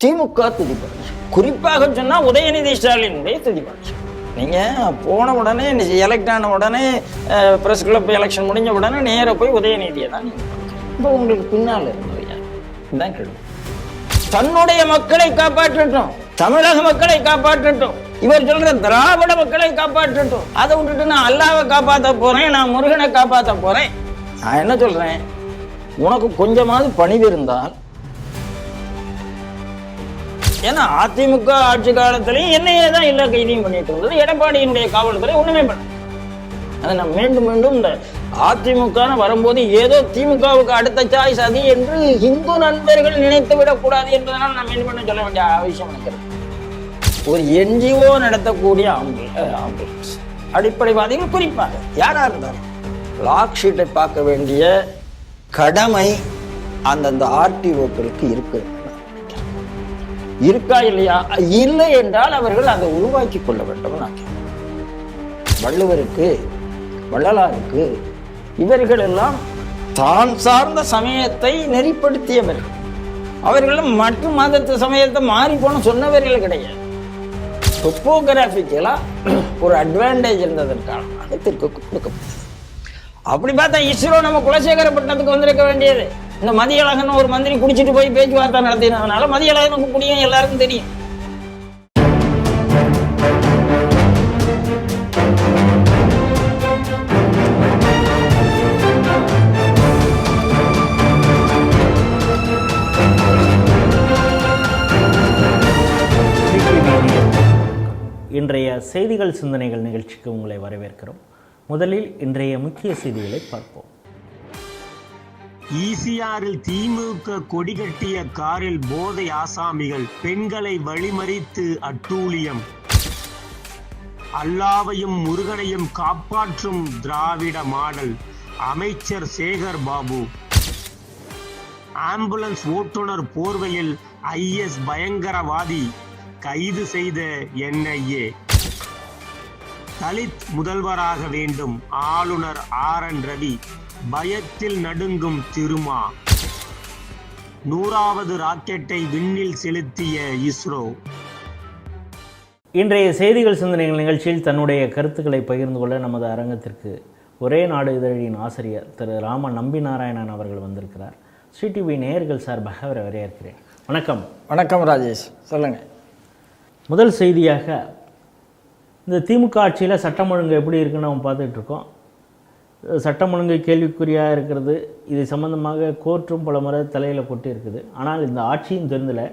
திமுக துதிப்பாடு, குறிப்பாக சொன்னா உதயநிதி ஸ்டாலினுடைய துதிப்பாடு. நீங்க போன உடனே எலெக்ட் ஆன உடனே பிரஸ் கிளப் எலெக்ஷன் முடிஞ்ச உடனே நேர போய் உதயநிதியை தான் நீங்க இப்போ உங்களுக்கு பின்னால் இருந்தது யார் கேள்வி. தன்னுடைய மக்களை காப்பாற்றட்டும், தமிழக மக்களை காப்பாற்றட்டும், இவர் சொல்ற திராவிட மக்களை காப்பாற்றட்டும். அதை விட்டுட்டு நான் அல்லாவை காப்பாற்ற போறேன், நான் முருகனை காப்பாற்ற போறேன். நான் என்ன சொல்றேன், உனக்கு கொஞ்சமாவது பணிவு இருந்தால், ஏன்னா அதிமுக ஆட்சி காலத்திலையும் என்னையே தான் எல்லா கைதியும் பண்ணிட்டு இருந்தது, எடப்பாடியினுடைய காவல்துறை ஒண்ணுமே பண்ண. அதை நான் மீண்டும் மீண்டும் இந்த அதிமுக வரும்போது ஏதோ திமுகவுக்கு அடுத்த சாய்ஸ் அது என்று இந்து நண்பர்கள் நினைத்து விடக்கூடாது என்பதனால் நான் மீண்டும் மீண்டும் சொல்ல வேண்டிய அவசியம் நினைக்கிறேன். ஒரு என்ஜிஓ நடத்தக்கூடிய ஆம்புலன்ஸ் அடிப்படைவாதிகள் குறிப்பாக யாரா இருந்தாலும் லாக் ஷீட்டை பார்க்க வேண்டிய கடமை அந்தந்த ஆர்டிஓக்களுக்கு இருக்கு. இருக்கா இல்லையா? இல்லை என்றால் அவர்கள் அதை உருவாக்கி கொள்ள வேண்டும். வள்ளுவருக்கு, வள்ளலாருக்கு, இவர்கள் எல்லாம் தான் சார்ந்த சமயத்தை நெறிப்படுத்தியவர்கள். அவர்களும் மற்ற மதத்து சமயத்தை மாறி போன சொன்னவர்கள் கிடையாது. டொப்போகிராபிக்கலா ஒரு அட்வான்டேஜ் இருந்ததற்கான கொடுக்கப்பட்டது. அப்படி பார்த்தா இஸ்ரோ நம்ம குலசேகரப்பட்டினத்துக்கு வந்திருக்க வேண்டியது. இந்த மதியழகன் ஒரு மந்திரி குடிச்சிட்டு போய் பேச்சுவார்த்தை நடத்தினதுனால மதியழகனுக்கு குடியும் எல்லாருக்கும் தெரியும். இன்றைய செய்திகள் சிந்தனைகள் நிகழ்ச்சிக்கு உங்களை வரவேற்கிறோம். முதலில் இன்றைய முக்கிய செய்திகளை பார்ப்போம். ஈசிஆரில் திமுக கொடி கட்டிய காரில் போதை ஆசாமிகள் பெண்களை வழிமறித்து அட்டூழியம். அல்லாவையும் முருகனையும் காப்பாற்றும் திராவிட மாடல், அமைச்சர் சேகர் பாபு. ஆம்புலன்ஸ் ஓட்டுநர் போர்வையில் ஐஎஸ் பயங்கரவாதி கைது செய்த என்ஐஏ. தலித் முதல்வராக வேண்டும் ஆளுநர் RN ரவி, பயத்தில் நடுங்கும் திருமா. 100வது ராக்கெட்டை விண்ணில் செலுத்திய இஸ்ரோ. இன்றைய செய்திகள் சிந்தனைகள் நிகழ்ச்சியில் தன்னுடைய கருத்துக்களை பகிர்ந்து கொள்ள நமது அரங்கத்திற்கு ஒரே நாடு இதழின் ஆசிரியர் திரு ராம நம்பி நாராயணன் அவர்கள் வந்திருக்கிறார். ஸ்ரீ டிவி நேயர்கள் சார்பாக அவரை வரவேற்கிறேன். வணக்கம். வணக்கம் ராஜேஷ், சொல்லுங்க. முதல் செய்தியாக, இந்த திமுக ஆட்சியில் சட்டம் ஒழுங்கு எப்படி இருக்குன்னு நம்ம பார்த்துட்டு இருக்கோம். சட்டம் ஒழுங்கு கேள்விக்குறியாக இருக்கிறது. இது சம்பந்தமாக கோர்ட்டும் பல முறை தலையில் கொட்டி இருக்குது. ஆனால் இந்த ஆட்சியும் திருந்தலை,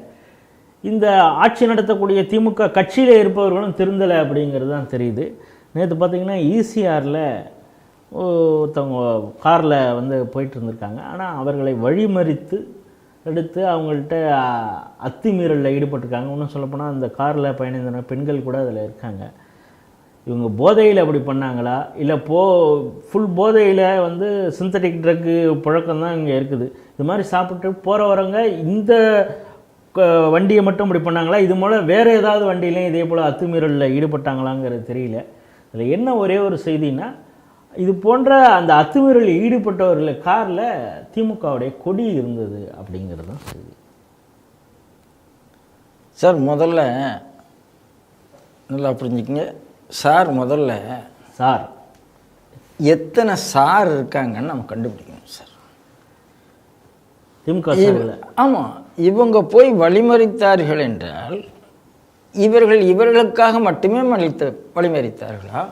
இந்த ஆட்சி நடத்தக்கூடிய திமுக கட்சியில் இருப்பவர்களும் திருந்தலை அப்படிங்கிறது தான் தெரியுது. நேற்று பார்த்திங்கன்னா ஈசிஆரில் ஒருத்தவங்க காரில் வந்து போயிட்டு இருந்திருக்காங்க. ஆனால் அவர்களை வழிமறித்து எடுத்து அவங்கள்ட்ட அத்துமீறலில் ஈடுபட்டிருக்காங்க. இன்னும் சொல்லப்போனால் அந்த காரில் பயணிந்த பெண்கள் கூட அதில் இருக்காங்க. இவங்க போதையில் அப்படி பண்ணாங்களா, இல்லை ஃபுல் போதையில் வந்து சிந்தட்டிக் ட்ரக்கு புழக்கம் தான் இங்கே இருக்குது. இது மாதிரி சாப்பிட்டு போகிறவரங்க இந்த வண்டியை மட்டும் இப்படி பண்ணாங்களா, இது மூலம் வேறு ஏதாவது வண்டியிலையும் இதே போல் அத்துமீறலில் ஈடுபட்டாங்களாங்கிறது தெரியல. அதில் என்ன ஒரே ஒரு செய்தின்னா, இது போன்ற அந்த அத்துமீறலில் ஈடுபட்டவர்கள் காரில் திமுகவுடைய கொடி இருந்தது அப்படிங்கிறது தான் செய்தி. சார் முதல்ல நல்லா புரிஞ்சுக்கங்க சார். முதல்ல சார் எத்தனை சார் இருக்காங்கன்னு நம்ம கண்டுபிடிக்கணும் சார். திமுக ஆமாம், இவங்க போய் வழிமறித்தார்கள் என்றால் இவர்களுக்காக மட்டுமே வழிமறித்தார்களா,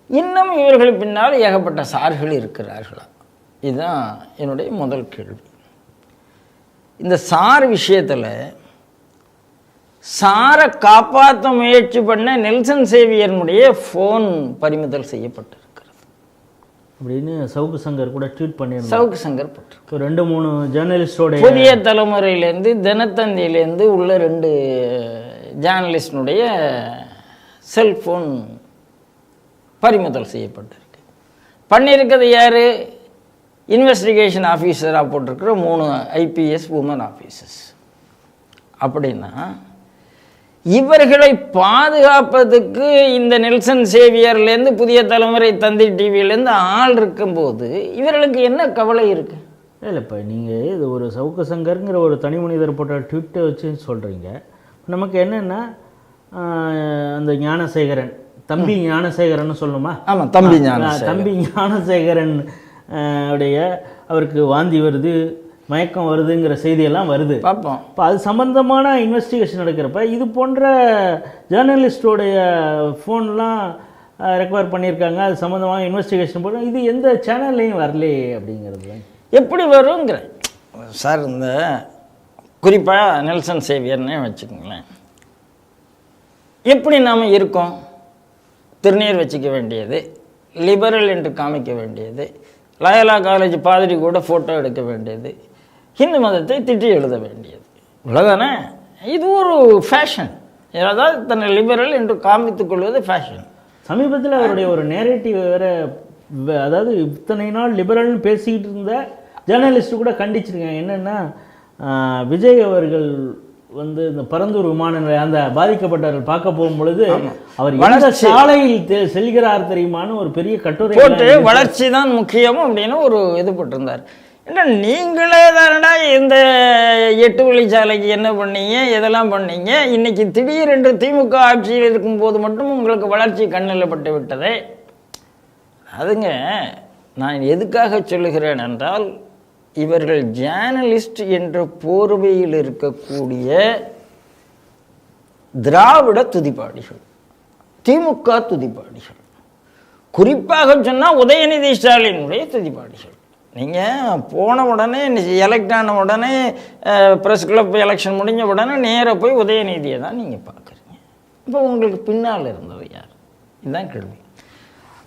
இன்னும் இவர்கள் பின்னால் ஏகப்பட்ட சார்கள் இருக்கிறார்களா? இதுதான் என்னுடைய முதல் கேள்வி. இந்த சார் விஷயத்தில் சாரை காப்பாற்ற முயற்சி பண்ண நெல்சன் சேவியனுடைய ஃபோன் பறிமுதல் செய்யப்பட்டிருக்கிறது அப்படின்னு சவுக்கு சங்கர் கூட ட்வீட் பண்ணியிருந்தார். சவுக்கு சங்கர் போட்டிருக்கு. 2-3 ஜேர்னலிஸ்டோட புதிய தலைமுறையிலேருந்து தினத்தந்தியிலேருந்து உள்ள 2 ஜேர்னலிஸ்டினுடைய செல்ஃபோன் பறிமுதல் செய்யப்பட்டிருக்கு. பண்ணியிருக்கிறது யார்? இன்வெஸ்டிகேஷன் ஆஃபீஸராக போட்டிருக்கிற 3 IPS உமன் ஆஃபீஸர்ஸ். அப்படின்னா இவர்களை பாதுகாப்பதுக்கு இந்த நெல்சன் சேவியர்லேருந்து புதிய தலைமுறை தந்தி டிவியிலேருந்து ஆள் இருக்கும்போது இவர்களுக்கு என்ன கவலை இருக்குது? இல்லை இப்போ நீங்கள் இது ஒரு சவுக்கு சங்கருங்கிற ஒரு தனி மனிதர் போட்ட ட்விட்டை வச்சு சொல்கிறீங்க. நமக்கு என்னென்னா அந்த ஞானசேகரன் தம்பி ஞானசேகரன் சொல்லணுமா? ஆமாம், தம்பி ஞானசேகரன் உடைய அவருக்கு வாந்தி வருது, மயக்கம் வருதுங்கிற செய்தியெல்லாம் வருது. பார்ப்போம். இப்போ அது சம்மந்தமான இன்வெஸ்டிகேஷன் நடக்கிறப்ப இது போன்ற ஜேர்னலிஸ்டோடைய ஃபோன்லாம் ரெக்கவர் பண்ணியிருக்காங்க, அது சம்மந்தமாக இன்வெஸ்டிகேஷன் போட இது எந்த சேனல்லையும் வரலையே அப்படிங்கிறது எப்படி வருங்கிற சார். இந்த குறிப்பாக நெல்சன் சேவியர்னே வச்சுக்கோங்களேன், எப்படி நாம் இருக்கோம்? திருநீர் வச்சுக்க வேண்டியது, லிபரல் என்று காமிக்க வேண்டியது, லயோலா காலேஜ் பாதிரி கூட ஃபோட்டோ எடுக்க வேண்டியது, ஹிந்து மதத்தை திட்டி எழுத வேண்டியது, இவ்வளோதானே? இது ஒரு ஃபேஷன். அதாவது தன்னை லிபரல் என்று காமித்துக் கொள்வது ஃபேஷன். சமீபத்தில் அவருடைய ஒரு நேரேட்டிவ் வேறு, அதாவது இத்தனை நாள் லிபரல்னு பேசிக்கிட்டு இருந்த ஜேர்னலிஸ்ட்டு கூட கண்டிச்சிருக்காங்க. என்னென்னா விஜய் அவர்கள் வந்து இந்த பரந்தூர் விமான நிலையம் அந்த பாதிக்கப்பட்டவர்கள் பார்க்க போகும் பொழுது அவர் எந்த சாலையில் செல்கிறார் தெரியுமான்னு ஒரு பெரிய கட்டுரை போட்டு வளர்ச்சி தான் முக்கியம் அப்படின்னு ஒரு இது போட்டிருந்தார். ஏன்னா நீங்களே தானடா இந்த 8 வழிச்சாலைக்கு என்ன பண்ணீங்க, எதெல்லாம் பண்ணீங்க, இன்னைக்கு திடீரென்று திமுக ஆட்சியில் இருக்கும்போது மட்டும் உங்களுக்கு வளர்ச்சி கண்ணில் பட்டு விட்டதே. அதுங்க நான் எதுக்காக சொல்லுகிறேன் என்றால், இவர்கள் ஜேர்னலிஸ்ட் என்ற போர்வையில் இருக்கக்கூடிய திராவிட துதிப்பாடிகள், திமுக துதிப்பாடிகள், குறிப்பாக சொன்னால் உதயநிதி ஸ்டாலினுடைய துதிப்பாடிகள். நீங்கள் போன உடனே எலெக்ட் ஆன உடனே ப்ரெஸ் கிளப் எலெக்ஷன் முடிஞ்ச உடனே நேராக போய் உதயநிதியை தான் நீங்கள் பார்க்குறீங்க. இப்போ உங்களுக்கு பின்னால் இருந்தது யார்? இதுதான் கேள்வி.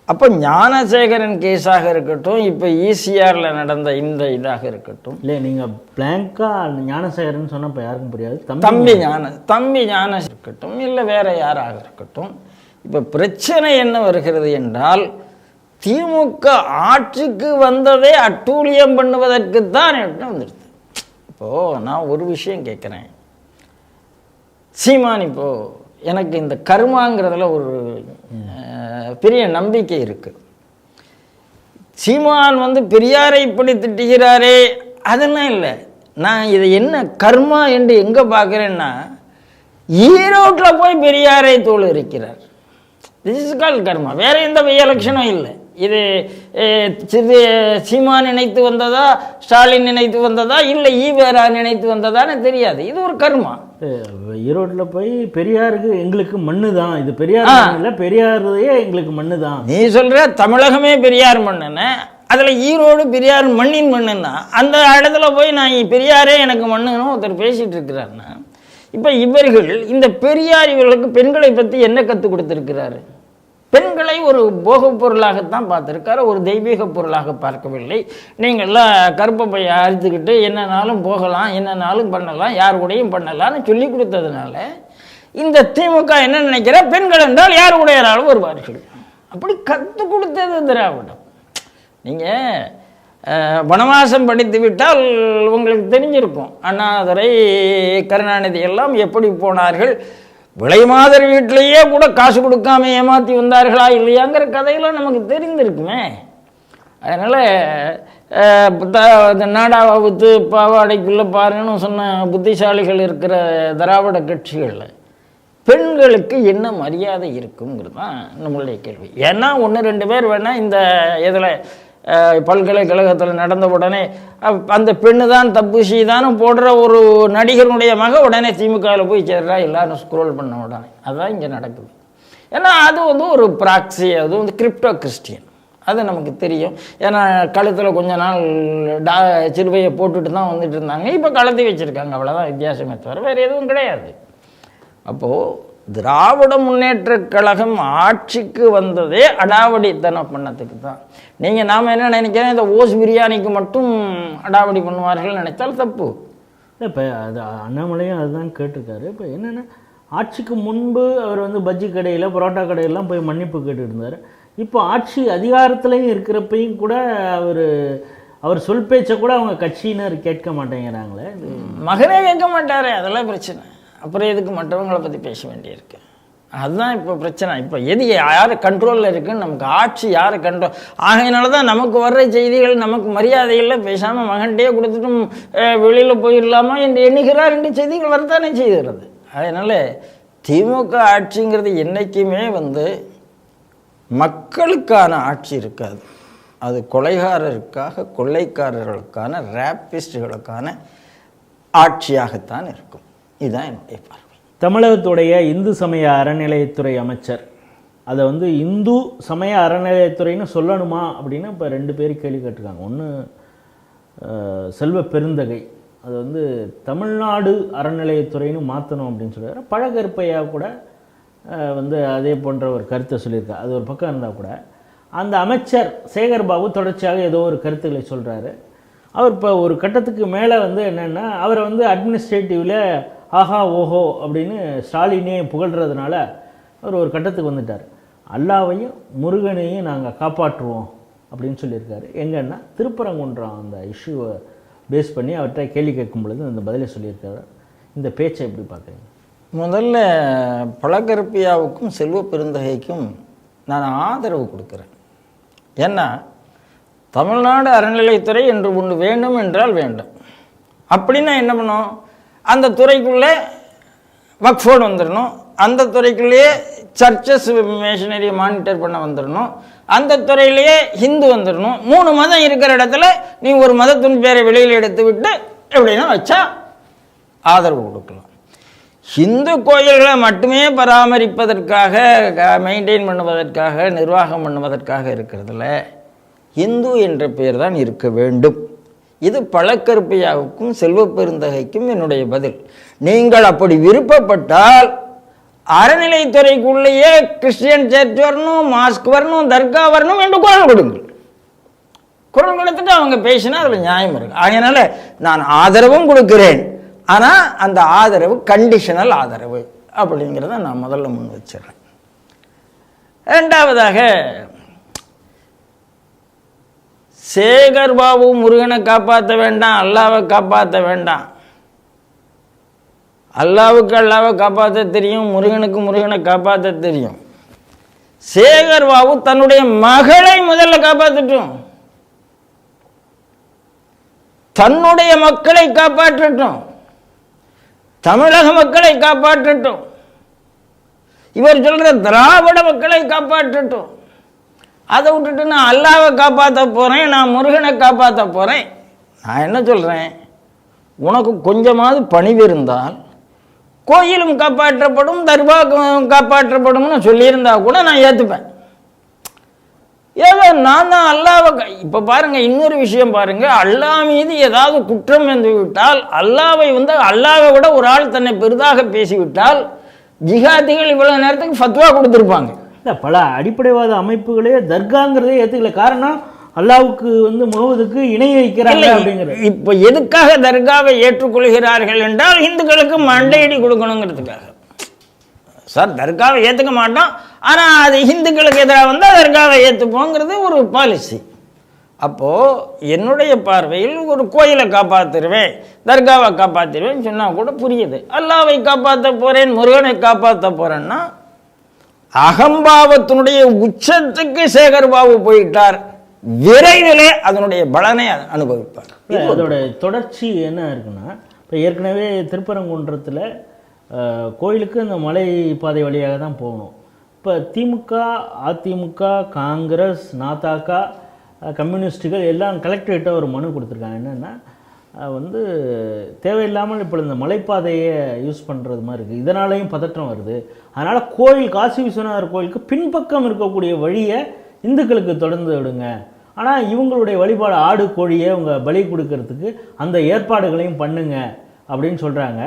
அப்போ ஞானசேகரன் கேஸாக இருக்கட்டும், இப்போ ஈசிஆரில் நடந்த இந்த இதாக இருக்கட்டும், இல்லை நீங்கள் பிளாங்காக ஞானசேகரன் சொன்னால் இப்போ யாருக்கும் புரியாது. தம்பி ஞான இருக்கட்டும், இல்லை வேற யாராக இருக்கட்டும், இப்போ பிரச்சனை என்ன வருகிறது என்றால், திமுக ஆட்சிக்கு வந்ததே அட்டூழியம் பண்ணுவதற்கு தான் வந்துடுது. இப்போது நான் ஒரு விஷயம் கேட்குறேன். சீமான் இப்போது எனக்கு இந்த கர்மாங்கிறதுல ஒரு பெரிய நம்பிக்கை இருக்குது. சீமான் வந்து பெரியாரை இப்படி திட்டுகிறாரே அதெல்லாம் இல்லை. நான் இதை என்ன கர்மா என்று எங்கே பார்க்குறேன்னா, ஈரோட்டில் போய் பெரியாரை தோல் இருக்கிறார். திஸ் இஸ் கால் கர்மா. வேற எந்த எலெக்ஷனும் இல்லை. இது சீமான் நினைத்து வந்ததா, ஸ்டாலின் நினைத்து வந்ததா, இல்லை ஈவேரா நினைத்து வந்ததான்னு தெரியாது. இது ஒரு கர்மா. ஈரோட்டில் போய் பெரியாருக்கு எங்களுக்கு மண்ணு தான், இது பெரியார் இல்லை, பெரியாரையே எங்களுக்கு மண்ணு தான். நீ சொல்ற தமிழகமே பெரியார் மண்ணுன்னு, அதில் ஈரோடு பெரியார் மண்ணின் மண்ணுன்னா அந்த இடத்துல போய் நான் பெரியாரே எனக்கு மண்ணுன்னு ஒருத்தர் பேசிட்டு இருக்கிறாருன்னா, இப்போ இவர்கள் இந்த பெரியார் இவர்களுக்கு பெண்களை பற்றி என்ன கற்றுக் கொடுத்துருக்கிறாரு? பெண்களை ஒரு போகப் பொருளாகத்தான் பார்த்துருக்காரு, ஒரு தெய்வீக பொருளாக பார்க்கவில்லை. நீங்கள்லாம் கருப்பை பையை அறுத்துக்கிட்டு என்னன்னாலும் போகலாம், என்னன்னாலும் பண்ணலாம், யார் கூடயும் பண்ணலாம்னு சொல்லி கொடுத்ததுனால இந்த திமுக என்ன நினைக்கிற, பெண்கள் என்றால் யார் கூடையாலும் வருவார்கள். அப்படி கற்றுக் கொடுத்தது திராவிடம். நீங்கள் வனவாசம் படித்து விட்டால் உங்களுக்கு தெரிஞ்சிருக்கும், அண்ணாதுரை கருணாநிதி எல்லாம் எப்படி போனார்கள், விளைமாதர் வீட்டிலேயே கூட காசு கொடுக்காம ஏமாற்றி வந்தார்களா இல்லையாங்கிற கதையெல்லாம் நமக்கு தெரிந்திருக்குமே. அதனால் நாடாவை விற்று பாவாடைக்குள்ளே பாருங்கன்னு சொன்ன புத்திசாலிகள் இருக்கிற திராவிட கட்சிகளில் பெண்களுக்கு என்ன மரியாதை இருக்குங்கிறது தான் நம்மளுடைய கேள்வி. ஏன்னா 1-2 பேர் வேணால் இந்த இதில் பல்கலைக்கழகத்தில் நடந்த உடனே அந்த பெண்ணு தான் தப்பு செய்தான்னு போடுற ஒரு நடிகருடைய மக உடனே திமுகவில் போய் சேர்றா, எல்லாரும் ஸ்க்ரோல் பண்ண உடனே. அதுதான் இங்கே நடக்குது. ஏன்னா அது வந்து ஒரு ப்ராக்சி, அது வந்து கிரிப்டோ கிறிஸ்டியன், அது நமக்கு தெரியும். ஏன்னா கழுத்தில் கொஞ்ச நாள் சிறுவையை போட்டுட்டு தான் வந்துட்டு இருந்தாங்க, இப்போ கழுத்தி வச்சுருக்காங்க, அவ்வளோதான் வித்தியாசமே தவிர வேறு எதுவும் கிடையாது. அப்போது திராவிட முன்னேற்ற கழகம் ஆட்சிக்கு வந்ததே அடாவடித்தனம் பண்ணத்துக்கு தான். நீங்கள் நாம் என்ன நினைக்கிறேன், இந்த ஓஸ் பிரியாணிக்கு மட்டும் அடாவடி பண்ணுவார்கள் நினைத்தால் தப்பு. இப்போ அது அண்ணாமலையும் அதுதான் கேட்டிருக்காரு. இப்போ என்னென்னா, ஆட்சிக்கு முன்பு அவர் வந்து பஜ்ஜி கடையில் பரோட்டா கடையெல்லாம் போய் மன்னிப்பு கேட்டு இருந்தார். இப்போ ஆட்சி அதிகாரத்துலையும் இருக்கிறப்பையும் கூட அவர் சொல் பேச்சை கூட அவங்க கட்சியினர் கேட்க மாட்டேங்கிறாங்களே. மகனே கேட்க மாட்டார், அதெல்லாம் பிரச்சனை. அப்புறம் எதுக்கு மற்றவங்களை பற்றி பேச வேண்டியிருக்கு? அதுதான் இப்போ பிரச்சனை. இப்போ எது யார் கண்ட்ரோலில் இருக்குன்னு நமக்கு ஆட்சி யார் கண்ட்ரோல் ஆகையினால தான் நமக்கு வர்ற செய்திகள் நமக்கு மரியாதை இல்லை, பேசாமல் மகன்கிட்டே கொடுத்துட்டும் வெளியில் போயிடலாமா என்று எண்ணுகிறார் என்று செய்திகள் வரத்தானே செய்கிறது. அதனால் திமுக ஆட்சிங்கிறது என்றைக்குமே மக்களுக்கான ஆட்சி இருக்காது. அது கொலைகாரருக்காக கொள்ளைக்காரர்களுக்கான ரேப்பிஸ்டுகளுக்கான ஆட்சியாகத்தான் இருக்கும். இதுதான் என்னுடைய பார்வை. தமிழகத்துடைய இந்து சமய அறநிலையத்துறை அமைச்சர் அதை இந்து சமய அறநிலையத்துறைன்னு சொல்லணுமா அப்படின்னு இப்போ 2 பேர் கேள்வி கேட்டிருக்காங்க. ஒன்று செல்வ பெருந்தகை, அது தமிழ்நாடு அறநிலையத்துறைன்னு மாற்றணும் அப்படின்னு சொல்லிடுறாரு. பழகருப்பையா கூட அதே போன்ற ஒரு கருத்தை சொல்லியிருக்காரு. அது ஒரு பக்கம் இருந்தால் கூட அந்த அமைச்சர் சேகர் பாபு தொடர்ச்சியாக ஏதோ ஒரு கருத்துக்களை சொல்கிறாரு. அவர் இப்போ ஒரு கட்டத்துக்கு மேலே என்னென்னா அவரை அட்மினிஸ்ட்ரேட்டிவில் ஆஹா ஓஹோ அப்படின்னு ஸ்டாலினே புகழ்கிறதுனால அவர் ஒரு கட்டத்துக்கு வந்துட்டார். அல்லாவையும் முருகனையும் நாங்கள் காப்பாற்றுவோம் அப்படின்னு சொல்லியிருக்காரு. எங்கன்னா திருப்பரங்குன்றம் அந்த இஷ்யூவை பேஸ் பண்ணி அவர்கிட்ட கேள்வி கேட்கும் பொழுது அந்த பதிலை சொல்லியிருக்காரு. இந்த பேச்சை எப்படி பார்க்குறீங்க? முதல்ல பழகருப்பையாவுக்கும் செல்வ பெருந்தகைக்கும் நான் ஆதரவு கொடுக்குறேன். ஏன்னா தமிழ்நாடு அறநிலையத்துறை என்று ஒன்று வேண்டும் என்றால் வேண்டும். அப்படின்னா என்ன பண்ணோம், அந்த துறைக்குள்ளே வக்ஃபோர்டு வந்துடணும், அந்த துறைக்குள்ளேயே சர்ச்சஸ் மிஷனரியை மானிட்டர் பண்ண வந்துடணும், அந்த துறையிலேயே ஹிந்து வந்துடணும். 3 மதம் இருக்கிற இடத்துல நீ ஒரு மதத்தின் பேரை வெளியில் எடுத்து விட்டு எப்படின்னா வச்சா ஆதரவு கொடுக்கலாம். ஹிந்து கோயில்களை மட்டுமே பராமரிப்பதற்காக மெயின்டைன் பண்ணுவதற்காக நிர்வாகம் பண்ணுவதற்காக இருக்கிறதுல இந்து என்ற பெயர் தான் இருக்க வேண்டும். இது பழக்கருப்பையாவுக்கும் செல்வ பெருந்தகைக்கும் என்னுடைய பதில். நீங்கள் அப்படி விருப்பப்பட்டால் அறநிலைத்துறைக்குள்ளேயே கிறிஸ்டியன் சர்ச் வரணும், மாஸ்க் வரணும், தர்கா வரணும் என்று குரல் கொடுங்கள். குரல் கொடுத்துட்டு அவங்க பேசினா அதில் நியாயம் இருக்கு. அதனால நான் ஆதரவும் கொடுக்கிறேன். ஆனால் அந்த ஆதரவு கண்டிஷனல் ஆதரவு அப்படிங்கிறத நான் முதல்ல முன் வச்சிடறேன். 2வதாக சேகர் பாபு முருகனை காப்பாற்ற வேண்டாம், அல்லாவை காப்பாற்ற வேண்டாம். அல்லாவுக்கு அல்லாவை காப்பாற்ற தெரியும், முருகனுக்கு முருகனை காப்பாற்ற தெரியும். சேகர் பாபு தன்னுடைய மகளை முதல்ல காப்பாற்றட்டும், தன்னுடைய மக்களை காப்பாற்றட்டும், தமிழக மக்களை காப்பாற்றட்டும், இவர் சொல்ற திராவிட மக்களை காப்பாற்றட்டும். அதை விட்டுட்டு நான் அல்லாவை காப்பாற்ற போகிறேன், நான் முருகனை காப்பாற்ற போகிறேன். நான் என்ன சொல்கிறேன், உனக்கு கொஞ்சமாவது பணிவு இருந்தால் கோயிலும் காப்பாற்றப்படும், தர்காவும் காப்பாற்றப்படும்னு சொல்லியிருந்தா கூட நான் ஏற்றுப்பேன். ஏதோ நான் தான் அல்லாவை இப்போ பாருங்கள், இன்னொரு விஷயம் பாருங்கள், அல்லா மீது ஏதாவது குற்றம் வந்து விட்டால் அல்லாவை அல்லாவை விட ஒரு ஆள் தன்னை பெரிதாக பேசிவிட்டால் ஜிஹாதிகள் இவ்வளோ நேரத்துக்கு ஃபத்வா கொடுத்துருப்பாங்க. இல்லை, பல அடிப்படைவாத அமைப்புகளே தர்காங்கிறதே ஏற்றுக்கல. காரணம் அல்லாவுக்கு முகமதுக்கு இணை வைக்கிறாங்க அப்படிங்கிறது. இப்போ எதுக்காக தர்காவை ஏற்றுக்கொள்கிறார்கள் என்றால் இந்துக்களுக்கு மண்டையடி கொடுக்கணுங்கிறதுக்காக. சார், தர்காவை ஏற்றுக்க மாட்டோம், ஆனால் அது இந்துக்களுக்கு எதிராக வந்தால் தர்காவை ஏற்றுப்போங்கிறது ஒரு பாலிசி. அப்போது என்னுடைய பார்வையில் ஒரு கோயிலை காப்பாற்றுருவேன், தர்காவை காப்பாற்றிடுவேன்னு சொன்னால் கூட புரியுது. அல்லாவை காப்பாற்ற போகிறேன், முருகனை காப்பாற்ற போகிறேன்னா அகம்பாவத்தினுடைய உச்சத்துக்கு சேகர் பாபு போயிட்டார். விரைவிலே அதனுடைய பலனை அனுபவிப்பார். அதோட தொடர்ச்சி என்ன இருக்குன்னா, இப்போ ஏற்கனவே திருப்பரங்குன்றத்தில் கோயிலுக்கு இந்த மலை பாதை வழியாக தான் போகணும். இப்போ திமுக, அதிமுக, காங்கிரஸ், நாதாக்கா, கம்யூனிஸ்டுகள் எல்லாம் கலெக்டரேட்ட ஒரு மனு கொடுத்துருக்காங்க. என்னென்னா தேவையில்லாமல் இப்போ இந்த மலைப்பாதையை யூஸ் பண்ணுறது மாதிரி இருக்குது, இதனாலேயும் பதற்றம் வருது. அதனால் கோயில் காசி விஸ்வநாதர் கோயிலுக்கு பின்பக்கம் இருக்கக்கூடிய வழியை இந்துக்களுக்கு தொடர்ந்து விடுங்க, ஆனால் இவங்களுடைய வழிபாடு ஆடு கோழியை அவங்க பலி கொடுக்கறதுக்கு அந்த ஏற்பாடுகளையும் பண்ணுங்க அப்படின்னு சொல்கிறாங்க.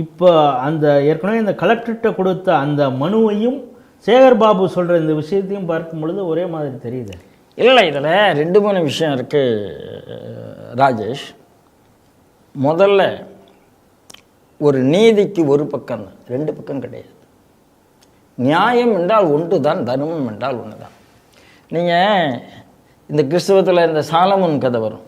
இப்போ அந்த ஏற்கனவே இந்த கலெக்டர்கிட்ட கொடுத்த அந்த மனுவையும் சேகர் பாபு சொல்கிற இந்த விஷயத்தையும் பார்க்கும் பொழுது ஒரே மாதிரி தெரியுது. இல்லை, இதில் 2-3 விஷயம் இருக்குது ராஜேஷ். முதல்ல ஒரு நீதிக்கு ஒரு பக்கம் தான், 2 பக்கம் கிடையாது. நியாயம் என்றால் ஒன்று தான், தர்மம் என்றால் ஒன்று தான். நீங்கள் இந்த கிறிஸ்தவத்தில் இந்த சாலமோன் கதை வரும்,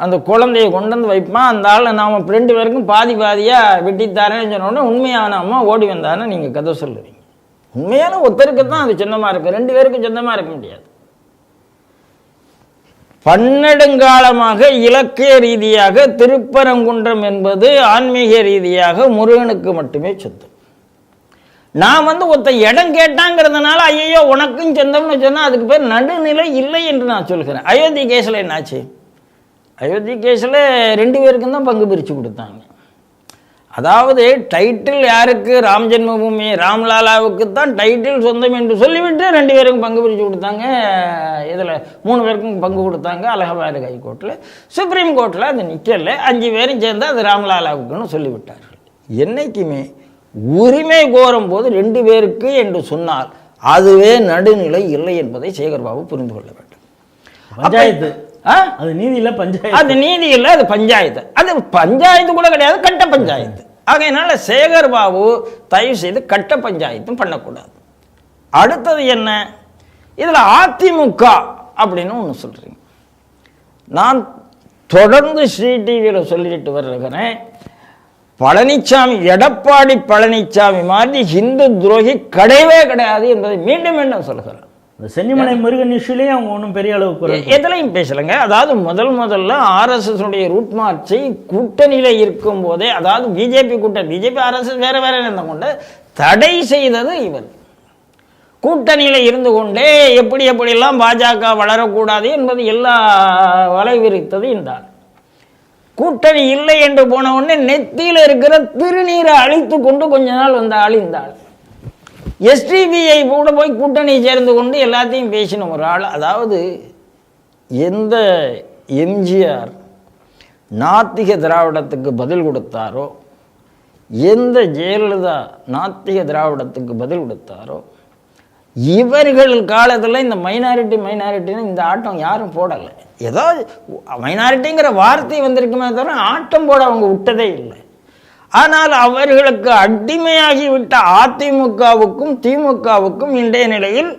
அந்த குழந்தையை கொண்டு வந்து வைப்பான், அந்த ஆளை நாம் 2 பேருக்கும் பாதி பாதியாக வெட்டித்தாரேன்னு சொன்னோடனே உண்மையான அம்மா ஓடி வந்தானே நீங்கள் கதை சொல்லுவீங்க. உண்மையான ஒருத்தருக்கு தான் அது சொந்தமாக இருக்கு, 2 பேருக்கு சொந்தமாக இருக்க முடியாது. பன்னெடுங்காலமாக இலக்கிய ரீதியாக திருப்பரங்குன்றம் என்பது ஆன்மீக ரீதியாக முருகனுக்கு மட்டுமே சொந்தம். நான் ஒருத்த இடம் கேட்டாங்கிறதுனால ஐயோ உனக்கும் சொந்தம்னு சொன்னால் அதுக்கு பேர் நடுநிலை இல்லை என்று நான் சொல்கிறேன். அயோத்தி கேஸில் என்னாச்சு? அயோத்தி கேஸில் 2 பேருக்கும் தான் பங்கு பிரித்து கொடுத்தாங்க. அதாவது டைட்டில் யாருக்கு? ராம் ஜென்மபூமி ராம்லாலாவுக்கு தான் டைட்டில் சொந்தம் என்று சொல்லிவிட்டு 2 பேருக்கும் பங்கு பிரித்து கொடுத்தாங்க. இதில் 3 பேருக்கும் பங்கு கொடுத்தாங்க அலகாபாத் ஹைகோர்ட்டில். சுப்ரீம் கோர்ட்டில் அது நிற்கல, 5 பேரும் சேர்ந்து அது ராம்லாலாவுக்குன்னு சொல்லிவிட்டார்கள். என்றைக்குமே உரிமை கோரும் போது 2 பேருக்கு என்று சொன்னால் அதுவே நடுநிலை இல்லை என்பதை சேகர்பாபு புரிந்து கொள்ள வேண்டும். பஞ்சாயத்து அது நீதி இல்லை, பஞ்சாயத்து அது நீதி இல்லை, அது பஞ்சாயத்து. அது பஞ்சாயத்து கூட கிடையாது, கட்ட பஞ்சாயத்து. ஆகையினால சேகர்பாபு தயவு செய்து கட்ட பஞ்சாயத்தும் பண்ணக்கூடாது. அடுத்தது என்ன? இதில் அதிமுக அப்படின்னு ஒன்று சொல்றீங்க. நான் தொடர்ந்து ஸ்ரீ டிவியில் சொல்லிட்டு வர்றேன், பழனிசாமி, எடப்பாடி பழனிசாமி மாதிரி ஹிந்து துரோகி கிடையவே கிடையாது என்பதை மீண்டும் மீண்டும் சொல்கிறேன். சென்னிமலை முருகன் இஷ்யூலேயே அவங்க ஒன்றும் பெரிய அளவுக்கு எதுலையும் பேசலைங்க. அதாவது முதல்ல RSS ரூட் மார்ச்சை கூட்டணியில் இருக்கும் போதே, அதாவது பிஜேபி கூட்டணி, பிஜேபி RSS வேற வேற இருந்த கொண்டு தடை செய்தது இவர். கூட்டணியில் இருந்து கொண்டே எப்படியெல்லாம் பாஜக வளரக்கூடாது என்பது எல்லா வலை விரித்தது இந்த ஆள். கூட்டணி இல்லை என்று போன உடனே நெத்தியில் இருக்கிற திருநீரை அழித்து கொண்டு கொஞ்ச நாள் வந்த ஆள் இந்த ஆள். SDBஐ கூட போய் கூட்டணி சேர்ந்து கொண்டு எல்லாத்தையும் பேசின ஒரு ஆள். அதாவது எந்த எம்ஜிஆர் நாத்திக திராவிடத்துக்கு பதில் கொடுத்தாரோ, எந்த ஜெயலலிதா நாத்திக திராவிடத்துக்கு பதில் கொடுத்தாரோ, இவர்கள் காலத்தில் இந்த மைனாரிட்டின்னு இந்த ஆட்டம் யாரும் போடலை. ஏதோ மைனாரிட்டிங்கிற வார்த்தை வந்திருக்குமே தவிர ஆட்டம் போட அவங்க விட்டதே இல்லை. ஆனால் அவர்களுக்கு அடிமையாகிவிட்ட அதிமுகவுக்கும் திமுகவுக்கும் இன்றைய நிலையில்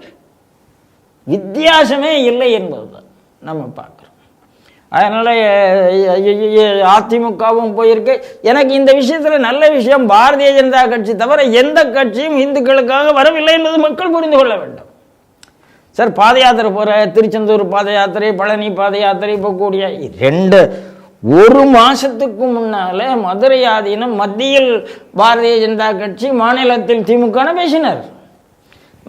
வித்தியாசமே இல்லை என்பதுதான் நம்ம பார்க்குறோம். அதனால் அதிமுகவும் போயிருக்கு. எனக்கு இந்த விஷயத்தில் நல்ல விஷயம், பாரதிய ஜனதா கட்சி தவிர எந்த கட்சியும் இந்துக்களுக்காக வரவில்லை என்பது மக்கள் புரிந்து கொள்ள வேண்டும். சார், பாத யாத்திரை போகிற, திருச்செந்தூர் பாத யாத்திரை, பழனி பாத யாத்திரை போகக்கூடிய 1 மாசத்துக்கு முன்னால மதுரை ஆதீனம் மத்தியில் பாரதிய ஜனதா கட்சி, மாநிலத்தில் திமுக பேசினார்.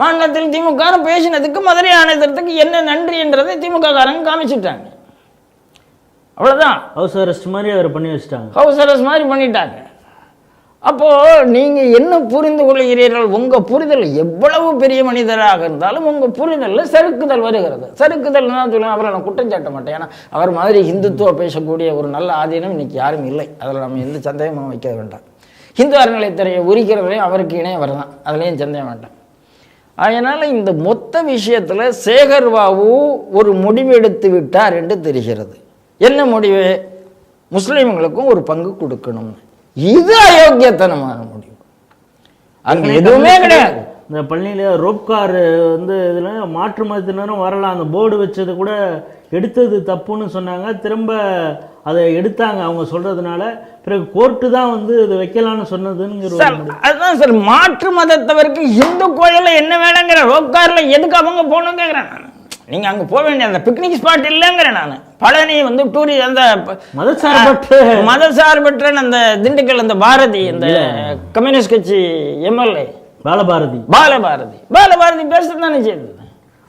மாநிலத்தில் திமுக பேசினதுக்கு மதுரை ஆணையத்திற்கு என்ன நன்றி என்றதை திமுக காரங்க காமிச்சுட்டாங்க. அவ்வளவுதான். ஹவுஸ் அரெஸ்ட் மாதிரி அவர் பண்ணி வச்சுட்டாங்க. ஹவுஸ் அரெஸ்ட் மாதிரி பண்ணிட்டாங்க. அப்போ நீங்க என்ன புரிந்து கொள்கிறீர்கள்? உங்க புரிதல் எவ்வளவு பெரிய மனிதராக இருந்தாலும் உங்க புரிதல்ல சறுக்குதல் வருகிறது. சறுக்குதல் தான் சொல்லுவேன். அவரை நான் குற்றம் சாட்ட மாட்டேன். ஏன்னா அவர் மாதிரி இந்துத்துவ பேசக்கூடிய ஒரு நல்ல ஆதீனம் இன்னைக்கு யாரும் இல்லை. அதில் நம்ம எந்த சந்தேகமும் வைக்க வேண்டாம். ஹிந்து அறநிலையத்துறையை உரிக்கிறதுலையும் அவருக்கு இணையம் வரதான், அதுலேயும் சந்தேகம் வேண்டாம். அதனால இந்த மொத்த விஷயத்துல சேகர்பாபு ஒரு முடிவு எடுத்து விட்டார் என்று தெரிகிறது. என்ன முடிவு? முஸ்லிம்களுக்கும் ஒரு பங்கு கொடுக்கணும். இது அயோக்கியத்தனமான முடிவு. அங்க எதுவுமே கிடையாது. இந்த பழனியில ரோப்கார் இதுல மாற்று மதத்தினரும் வரலாம், அந்த போர்டு வச்சது கூட எடுத்தது தப்புன்னு சொன்னாங்க. திரும்ப அதை எடுத்தாங்க அவங்க சொல்றதுனால. பிறகு கோர்ட்டு தான் இது வைக்கலாம்னு சொன்னதுங்கிற. அதுதான் சார், மாற்று மதத்தவருக்கு இந்து கோயில்ல என்ன வேலைங்கிற, ரோப்கார்ல எதுக்கு அவங்க போகணும் கேட்கிறேன் நான். நீங்க அங்க போக வேண்டிய அந்த பிக்னிக் ஸ்பாட் இல்லைங்கிறேன் நான். பழனி டூரிஸ்ட் அந்த மதசார்பற்ற அந்த திண்டுக்கல் அந்த பாரதி, அந்த கம்யூனிஸ்ட் கட்சி MLA பாலபாரதி பேசுறதுதானே செய்யுது.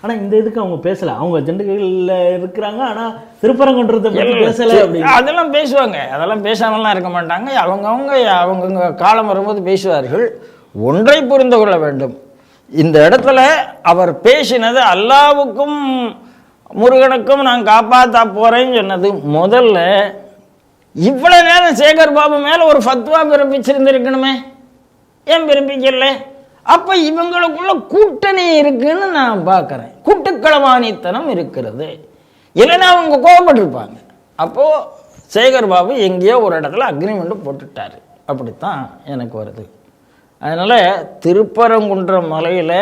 ஆனா இந்த இதுக்கு அவங்க பேசல. அவங்க திண்டுக்கல்ல இருக்கிறாங்க, ஆனா திருப்பரங்குன்றத்தை பேசல. அதெல்லாம் பேசுவாங்க, அதெல்லாம் பேசாமலாம் இருக்க மாட்டாங்க. அவங்க காலம் வரும்போது பேசுவார்கள். ஒன்றை புரிந்து கொள்ள வேண்டும், இந்த இடத்துல அவர் பேசினது அல்லாவுக்கும் முருகனுக்கும் நான் காப்பாற்ற போறேன்னு சொன்னது. முதல்ல இவ்வளவு நேரம் சேகர்பாபு மேல ஒரு ஃபத்வா பிறப்பிச்சிருந்திருக்கணுமே, ஏன் பிறப்பிக்கல? அப்ப இவங்களுக்குள்ள கூட்டணி இருக்குன்னு நான் பார்க்கிறேன். கூட்டுக்களவாணித்தனம் இருக்கிறது. இல்லைன்னா அவங்க கோபப்பட்டிருப்பாங்க. அப்போ சேகர்பாபு எங்கேயோ ஒரு இடத்துல அக்ரிமெண்ட் போட்டுட்டாரு. அப்படித்தான் எனக்கு வருது. அதனால் திருப்பரங்குன்றம் மலையில்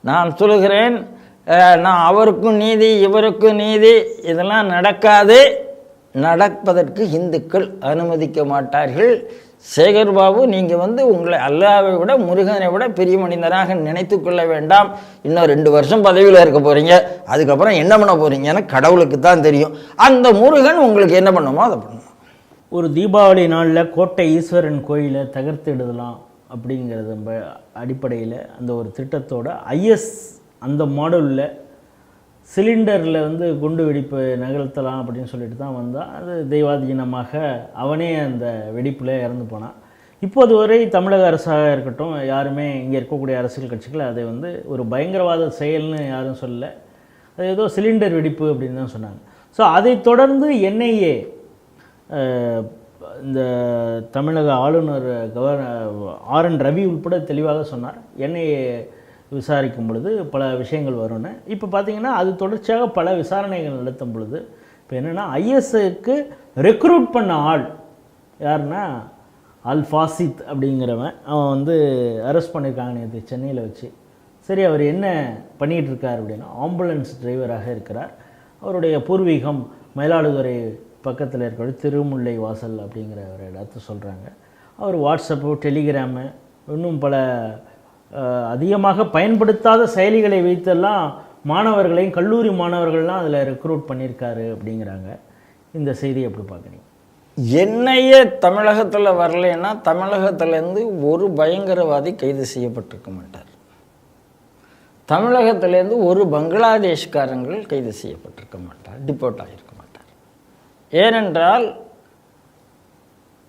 நான் சொல்கிறேன், நான் அவருக்கும் நீதி இவருக்கும் நீதி இதெல்லாம் நடக்காது. நடப்பதற்கு இந்துக்கள் அனுமதிக்க மாட்டார்கள். சேகர் பாபு, நீங்கள் உங்களை அல்லாவை விட முருகனை விட பெரிய மனிதனாக நினைத்து கொள்ள வேண்டாம். இன்னும் 2 வருஷம் பதவியில் இருக்க போகிறீங்க, அதுக்கப்புறம் என்ன பண்ண போகிறீங்கன்னு கடவுளுக்கு தான் தெரியும். அந்த முருகன் உங்களுக்கு என்ன பண்ணுமோ அதை பண்ணும். ஒரு தீபாவளி நாளில் கோட்டை ஈஸ்வரன் கோயிலை தகர்த்திடலாம் அப்படிங்கிறது அடிப்படையில் அந்த ஒரு திட்டத்தோட ஐஎஸ் அந்த மாடலில் சிலிண்டரில் குண்டு வெடிப்பு நிகழ்த்தலாம் அப்படின்னு சொல்லிட்டு தான் வந்தால் அது தெய்வாதீனமாக அவனே அந்த வெடிப்பில் இறந்து போனான். இப்போது வரை தமிழக அரசாக இருக்கட்டும், யாருமே இங்கே இருக்கக்கூடிய அரசியல் கட்சிகள் அதை ஒரு பயங்கரவாத செயல்னு யாரும் சொல்லலை. அது ஏதோ சிலிண்டர் வெடிப்பு அப்படின்னு தான் சொன்னாங்க. ஸோ அதை தொடர்ந்து என்ஐஏ இந்த தமிழக ஆளுநர் RN ரவி உட்பட தெளிவாக சொன்னார், என்ஐஏ விசாரிக்கும் பொழுது பல விஷயங்கள் வரும்னு. இப்போ பார்த்திங்கன்னா அது தொடர்ச்சியாக பல விசாரணைகள் நடத்தும் பொழுது இப்போ என்னென்னா ஐஎஸ்க்கு ரெக்ரூட் பண்ண ஆள் யாருன்னா அல் ஃபாசித் அப்படிங்கிறவன், அவன் அரெஸ்ட் பண்ணியிருக்காங்க நேற்று சென்னையில் வச்சு. சரி, அவர் என்ன பண்ணிகிட்டு இருக்கார் அப்படின்னா ஆம்புலன்ஸ் டிரைவராக இருக்கிறார். அவருடைய பூர்வீகம் மயிலாடுதுறை பக்கத்தில் இருக்கிற திருமுல்லை வாசல் அப்படிங்கிற ஒரு இடத்த சொல்கிறாங்க. அவர் வாட்ஸ்அப்பு, டெலிகிராமு, இன்னும் பல அதிகமாக பயன்படுத்தாத செயலிகளை வைத்தெல்லாம் மாணவர்களையும் கல்லூரி மாணவர்கள்லாம் அதில் ரெக்ரூட் பண்ணியிருக்காரு அப்படிங்கிறாங்க. இந்த செய்தியை எப்படி பார்க்குறீங்க? என்னையே தமிழகத்தில் வரலைன்னா தமிழகத்திலேருந்து ஒரு பயங்கரவாதி கைது செய்யப்பட்டிருக்க மாட்டார். தமிழகத்திலேருந்து ஒரு பங்களாதேஷ்காரங்கள் கைது செய்யப்பட்டிருக்க மாட்டார், டிபோர்ட் ஆகியிருக்க மாட்டார். ஏனென்றால்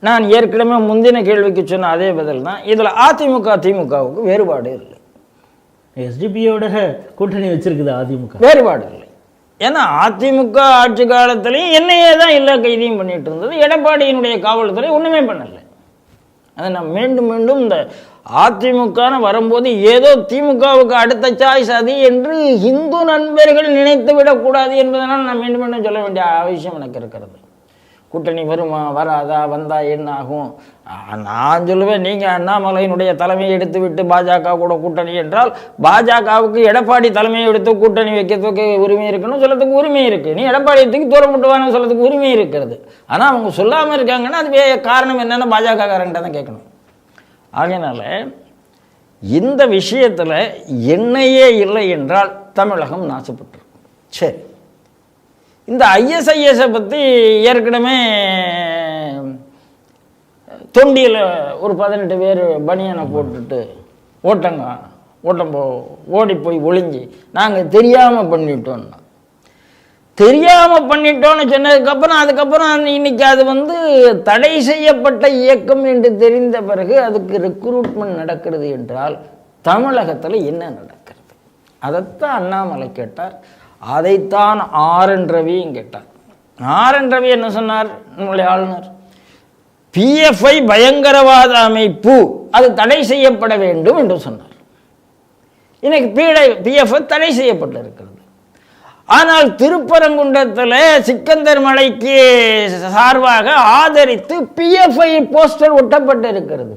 நான் ஏற்கனவே முந்தின கேள்விக்கு சொன்ன அதே பதில் தான். இதில் அதிமுக திமுகவுக்கு வேறுபாடு இல்லை. எஸ்டிபியோட கூட்டணி வச்சிருக்குது அதிமுக, வேறுபாடு இல்லை. ஏன்னா அதிமுக ஆட்சி காலத்திலையும் என்னையே தான் எல்லா கைதியும் பண்ணிட்டு இருந்தது. எடப்பாடியினுடைய காவல்துறை ஒன்றுமே பண்ணலை. அதை நான் மீண்டும் மீண்டும் இந்த அதிமுக வரும்போது ஏதோ திமுகவுக்கு அடுத்த சாய்ஸ் அது என்று இந்து நண்பர்கள் நினைத்து விடக்கூடாது என்பதனால் நான் மீண்டும் மீண்டும் சொல்ல வேண்டிய அவசியம் எனக்கு இருக்கிறது. கூட்டணி வருமா வராதா, வந்தால் என்ன ஆகும்? நான் சொல்லுவேன், நீங்கள் அண்ணாமலையினுடைய தலைமையை எடுத்து விட்டு பாஜக கூட கூட்டணி என்றால் பாஜகவுக்கு எடப்பாடி தலைமையை எடுத்து கூட்டணி வைக்கிறதுக்கு உரிமை இருக்குன்னு சொல்லத்துக்கு உரிமை இருக்குது. நீ எடப்பாடி தூக்கி தூரம் விட்டுவான்னு சொல்லத்துக்கு உரிமை இருக்கிறது. ஆனால் அவங்க சொல்லாமல் இருக்காங்கன்னா அது காரணம் என்னென்னா பாஜக காரங்கிட்ட தான் கேட்கணும். ஆகையினால இந்த விஷயத்தில் எண்ணெயே இல்லை என்றால் தமிழகம் நாசப்பட்டிருக்கும். சரி, இந்த ஐஎஸ்ஐஎஸை பற்றி ஏற்கனவே தொண்டியில் ஒரு 18 பேர் பனியனை போட்டுட்டு ஓடி போய் ஒளிஞ்சி நாங்கள் தெரியாமல் பண்ணிட்டோம்னா, தெரியாமல் பண்ணிட்டோன்னு சொன்னதுக்கப்புறம் அதுக்கப்புறம் இன்னைக்கு அது தடை செய்யப்பட்ட இயக்கம் என்று தெரிந்த பிறகு அதுக்கு ரெக்ரூட்மெண்ட் நடக்கிறது என்றால் தமிழகத்தில் என்ன நடக்கிறது? அதைத்தான் அண்ணாமலை கேட்டார். அதைத்தான் RN ரவியும் கேட்டார். RN ரவி என்ன சொன்னார்? நம்முடைய ஆளுநர் PFI பயங்கரவாத அமைப்பு, அது தடை செய்யப்பட வேண்டும் என்று சொன்னார். இன்னைக்கு PFI தடை செய்யப்பட்டிருக்கிறது. ஆனால் திருப்பரங்குன்றத்தில் சிக்கந்தர் மலைக்கு சார்பாக ஆதரித்து PFI போஸ்டர் ஒட்டப்பட்டு இருக்கிறது.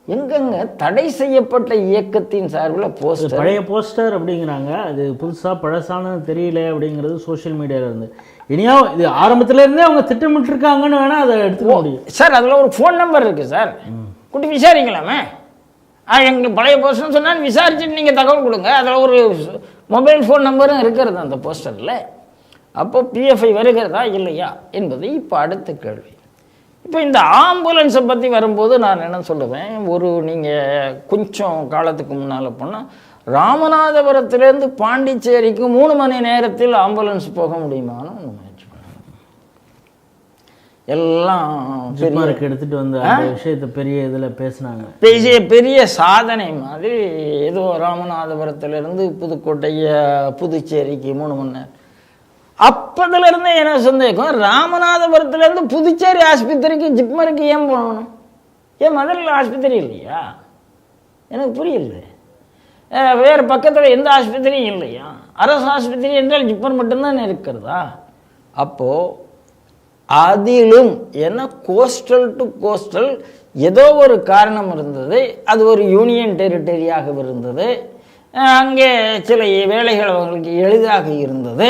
எங்கெங்க தடை செய்யப்பட்ட இயக்கத்தின் சார்பில் போஸ்டர், பழைய போஸ்டர் அப்படிங்கிறாங்க. அது புதுசாக பழசானது தெரியல அப்படிங்கிறது சோஷியல் மீடியாவில் இருந்து. இனியா இது ஆரம்பத்துல இருந்தே அவங்க திட்டமிட்டிருக்காங்கன்னு வேணால் அதை எடுத்துக்க முடியும் சார். அதில் ஒரு ஃபோன் நம்பர் இருக்குது சார், கூட்டி விசாரிக்கலாமே. எங்களுக்கு பழைய போஸ்டர்னு சொன்னால் விசாரிச்சுட்டு நீங்கள் தகவல் கொடுங்க. அதில் ஒரு மொபைல் ஃபோன் நம்பரும் இருக்கிறது அந்த போஸ்டரில். அப்போ PFI வருகிறதா இல்லையா என்பது இப்போ அடுத்த கேள்வி. இப்போ இந்த ஆம்புலன்ஸை பற்றி வரும்போது நான் என்ன சொல்லுவேன், நீங்கள் கொஞ்சம் காலத்துக்கு முன்னால் போனால் ராமநாதபுரத்துலேருந்து பாண்டிச்சேரிக்கு 3 மணி நேரத்தில் ஆம்புலன்ஸ் போக முடியுமான்னு ஒன்று முயற்சி பண்ணாங்க. எல்லாம் எடுத்துகிட்டு வந்து அந்த விஷயத்தை பெரிய இதில் பேசினாங்க. பெரிய சாதனை மாதிரி ஏதோ ராமநாதபுரத்துலேருந்து புதுக்கோட்டை புதுச்சேரிக்கு 3 மணி நேரம். அப்போதுலேருந்து என்ன சந்தேகம், ராமநாதபுரத்துலேருந்து புதுச்சேரி ஆஸ்பத்திரிக்கு ஜிப்மருக்கு ஏன் போகணும்? ஏன் மதுரையில் ஆஸ்பத்திரி இல்லையா? எனக்கு புரியல. வேறு பக்கத்தில் எந்த ஆஸ்பத்திரியும் இல்லையா? அரசு ஆஸ்பத்திரி என்றால் ஜிப்மர் மட்டும்தான் இருக்கிறதா? அப்போது அதிலும் என்ன கோஸ்டல் டு கோஸ்டல் ஏதோ ஒரு காரணம் இருந்தது. அது ஒரு யூனியன் டெரிட்டரியாக இருந்தது. அங்கே சில வேலைகள் அவங்களுக்கு எளிதாக இருந்தது.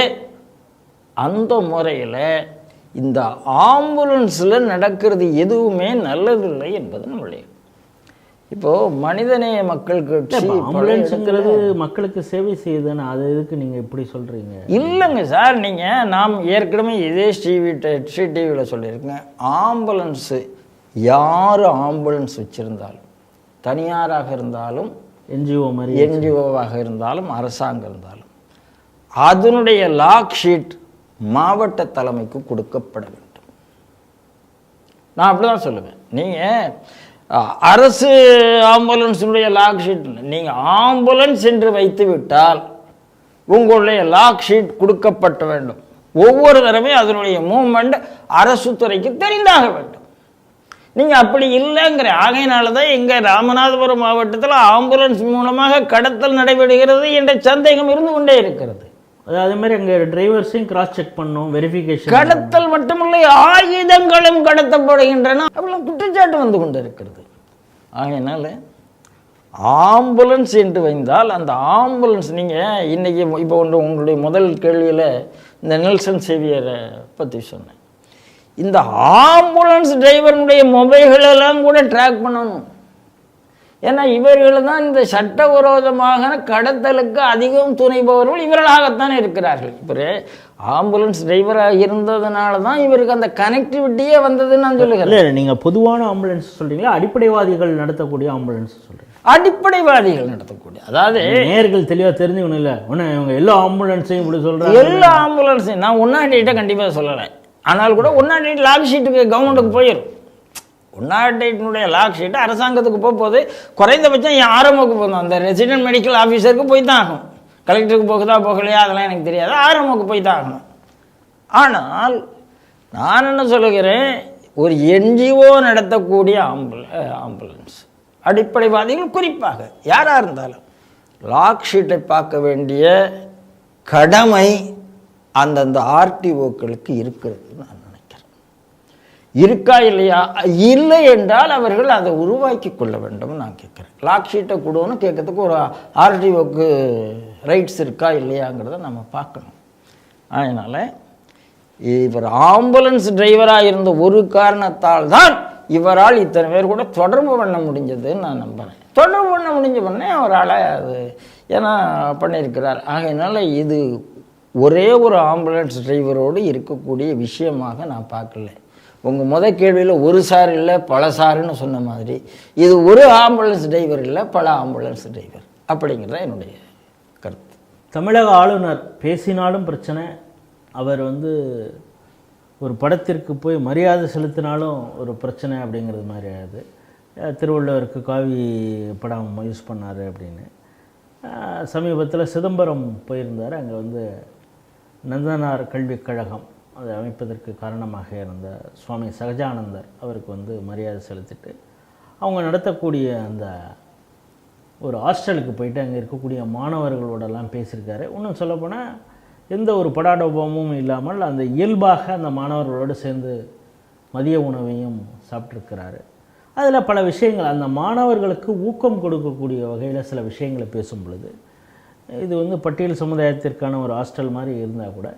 அந்த முறையில் இந்த ஆம்புலன்ஸில் நடக்கிறது எதுவுமே நல்லதில்லை என்பது நம்மளுடைய இப்போது மனிதநேய மக்கள் கட்சி ஆம்புலன்ஸுங்கிறது மக்களுக்கு சேவை செய்யுதுன்னு அது எதுக்கு நீங்கள் இப்படி சொல்கிறீங்க? இல்லைங்க சார், நீங்கள் நாம் ஏற்கனவே இதே டிவியில் சொல்லியிருக்கேன். ஆம்புலன்ஸு யார் ஆம்புலன்ஸ் வச்சுருந்தாலும், தனியாராக இருந்தாலும் என்ஜிஓவாக இருந்தாலும் அரசாங்கம் இருந்தாலும், அதனுடைய லாக் ஷீட் மாவட்ட தலைமைக்கு கொடுக்கப்பட வேண்டும். நான் அப்படி தான் சொல்லுவேன். நீங்கள் அரசு ஆம்புலன்ஸுடைய லாக் ஷீட் நீங்கள் ஆம்புலன்ஸ் என்று வைத்து விட்டால் உங்களுடைய லாக் ஷீட் கொடுக்கப்பட வேண்டும். ஒவ்வொரு தடவையும் அதனுடைய மூவ்மெண்ட் அரசு துறைக்கு தெரிந்தாக வேண்டும். நீங்கள் அப்படி இல்லைங்கிற ஆகையினால தான் எங்கள் ராமநாதபுரம் மாவட்டத்தில் ஆம்புலன்ஸ் மூலமாக கடத்தல் நடைபெறுகிறது என்ற சந்தேகம் இருந்து கொண்டே இருக்கிறது. அதே மாதிரி அங்கே டிரைவர்ஸையும் கிராஸ் செக் பண்ணணும், வெரிஃபிகேஷன். கடத்தல் மட்டுமில்லை, ஆயுதங்களும் கடத்தப்படுகின்றன, அப்படிலாம் குற்றச்சாட்டு வந்து கொண்டு இருக்கிறது. ஆகையினால ஆம்புலன்ஸ் என்று வைந்தால் அந்த ஆம்புலன்ஸ் நீங்கள் இன்றைக்கி இப்போ ஒன்று உங்களுடைய முதல் கேள்வியில் இந்த நெல்சன் சேவியரை பற்றி சொன்னேன். இந்த ஆம்புலன்ஸ் டிரைவருடைய மொபைல்களெல்லாம் கூட ட்ராக் பண்ணணும். ஏன்னா இவர்கள் தான் இந்த சட்டவிரோதமாக கடத்தலுக்கு அதிகம் துணைபவர்கள் இவர்களாகத்தான் இருக்கிறார்கள். இப்போ ஆம்புலன்ஸ் டிரைவராக இருந்ததுனால தான் இவருக்கு அந்த கனெக்டிவிட்டியே வந்ததுன்னு நான் சொல்லுகிறேன். இல்லை, நீங்கள் பொதுவான ஆம்புலன்ஸ் சொல்கிறீங்களா, அடிப்படைவாதிகள் நடத்தக்கூடிய ஆம்புலன்ஸ் சொல்கிறீங்க? அடிப்படைவாதிகள் நடத்தக்கூடிய, அதாவது நேர்கள் தெளிவாக தெரிஞ்சுக்கணும். இல்லை ஒன்று இவங்க எல்லா ஆம்புலன்ஸையும் இப்படி சொல்கிறாங்க. எல்லா ஆம்புலன்ஸையும் நான் 108 கண்டிப்பாக சொல்லலை. ஆனால் கூட 108 லாக் ஷீட்டுக்கு கவர்மெண்ட்டுக்கு போயிடும். 108 லாக் ஷீட்டு அரசாங்கத்துக்கு போகும்போது குறைந்தபட்சம் ஆர்எம்ஓக்கு போகணும். அந்த ரெசிடென்ட் மெடிக்கல் ஆஃபீஸருக்கு போய் தான் ஆகும். கலெக்டருக்கு போகுதா போகலையா அதெல்லாம் எனக்கு தெரியாது, ஆர்எம்ஓக்கு போய் தான் ஆகணும். ஆனால் நான் என்ன சொல்லுகிறேன், ஒரு என்ஜிஓ நடத்தக்கூடிய ஆம்புலன்ஸ் அடிப்படைவாதிகள் குறிப்பாக யாராக இருந்தாலும் லாக் ஷீட்டை பார்க்க வேண்டிய கடமை அந்தந்த ஆர்டிஓக்களுக்கு இருக்கிறது நான் நினைக்கிறேன். இருக்கா இல்லையா? இல்லை என்றால் அவர்கள் அதை உருவாக்கி கொள்ள வேண்டும் நான் கேட்குறேன். லாக் ஷீட்டை கொடுன்னு கேட்கறதுக்கு ஒரு ஆர்டிஓக்கு ரைட்ஸ் இருக்கா இல்லையாங்கிறத நம்ம பார்க்கணும். அதனால் இவர் ஆம்புலன்ஸ் டிரைவராக இருந்த ஒரு காரணத்தால் தான் இவரால் இத்தனை பேர் கூட தொடர்பு பண்ண முடிஞ்சதுன்னு நான் நம்புகிறேன். தொடர்பு பண்ண முடிஞ்ச உடனே அவரால் அது ஏன்னா பண்ணியிருக்கிறார். ஆகையினால இது ஒரே ஒரு ஆம்புலன்ஸ் டிரைவரோடு இருக்கக்கூடிய விஷயமாக நான் பார்க்கல. உங்கள் கேள்வியில் ஒரு சார் இல்லை பல சாருன்னு சொன்ன மாதிரி இது ஒரு ஆம்புலன்ஸ் டிரைவர் இல்லை, பல ஆம்புலன்ஸ் டிரைவர் அப்படிங்கிறத என்னுடைய கருத்து. தமிழக ஆளுநர் பேசினாலும் பிரச்சனை, அவர் ஒரு படத்திற்கு போய் மரியாதை செலுத்தினாலும் ஒரு பிரச்சனை அப்படிங்கிறது மாதிரி ஆகுது. திருவள்ளுவருக்கு காவி படம் யூஸ் பண்ணார் அப்படின்னு. சமீபத்தில் சிதம்பரம் போயிருந்தார். அங்கே நந்தனார் கல்விக் கழகம் அதை அமைப்பதற்கு காரணமாக இருந்த சுவாமி சகஜானந்தர் அவருக்கு மரியாதை செலுத்திட்டு அவங்க நடத்தக்கூடிய அந்த ஒரு ஹாஸ்டலுக்கு போயிட்டு அங்கே இருக்கக்கூடிய மாணவர்களோடலாம் பேசியிருக்காரு. இன்னும் சொல்லப்போனால் எந்த ஒரு படாடோபமும் இல்லாமல் அந்த இயல்பாக அந்த மாணவர்களோடு சேர்ந்து மதிய உணவையும் சாப்பிட்ருக்கிறாரு. அதில் பல விஷயங்கள் அந்த மாணவர்களுக்கு ஊக்கம் கொடுக்கக்கூடிய வகையில் சில விஷயங்களை பேசும் பொழுது இது பட்டியல் சமுதாயத்திற்கான ஒரு ஹாஸ்டல் மாதிரி இருந்தால் கூட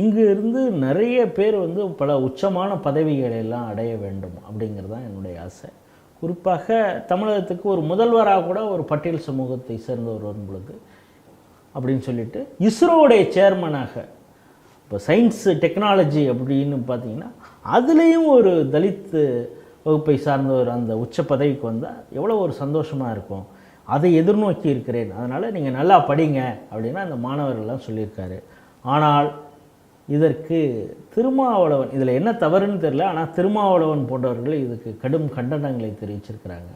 இங்கு இருந்து நிறைய பேர் பல உச்சமான பதவிகளை எல்லாம் அடைய வேண்டும் அப்படிங்கிறது தான் என்னுடைய ஆசை. குறிப்பாக தமிழகத்துக்கு ஒரு முதல்வராக கூட ஒரு பட்டியல் சமூகத்தை சேர்ந்தவர் வரும் பொழுது அப்படின்னு சொல்லிட்டு இஸ்ரோவுடைய சேர்மனாக இப்போ சயின்ஸ் டெக்னாலஜி அப்படின்னு பார்த்தீங்கன்னா அதுலேயும் ஒரு தலித் வகுப்பை சார்ந்தவர் அந்த உச்ச பதவிக்கு வந்தால் எவ்வளோ ஒரு சந்தோஷமாக இருக்கும். அதை எதிர்நோக்கி இருக்கிறேன், அதனால் நீங்கள் நல்லா படிங்க அப்படின்னா அந்த மாணவர்கள்லாம் சொல்லியிருக்காரு. ஆனால் இதற்கு திருமாவளவன் இதில் என்ன தவறுன்னு தெரியல, ஆனால் திருமாவளவன் போன்றவர்கள் இதுக்கு கடும் கண்டனங்களை தெரிவிச்சிருக்கிறாங்க.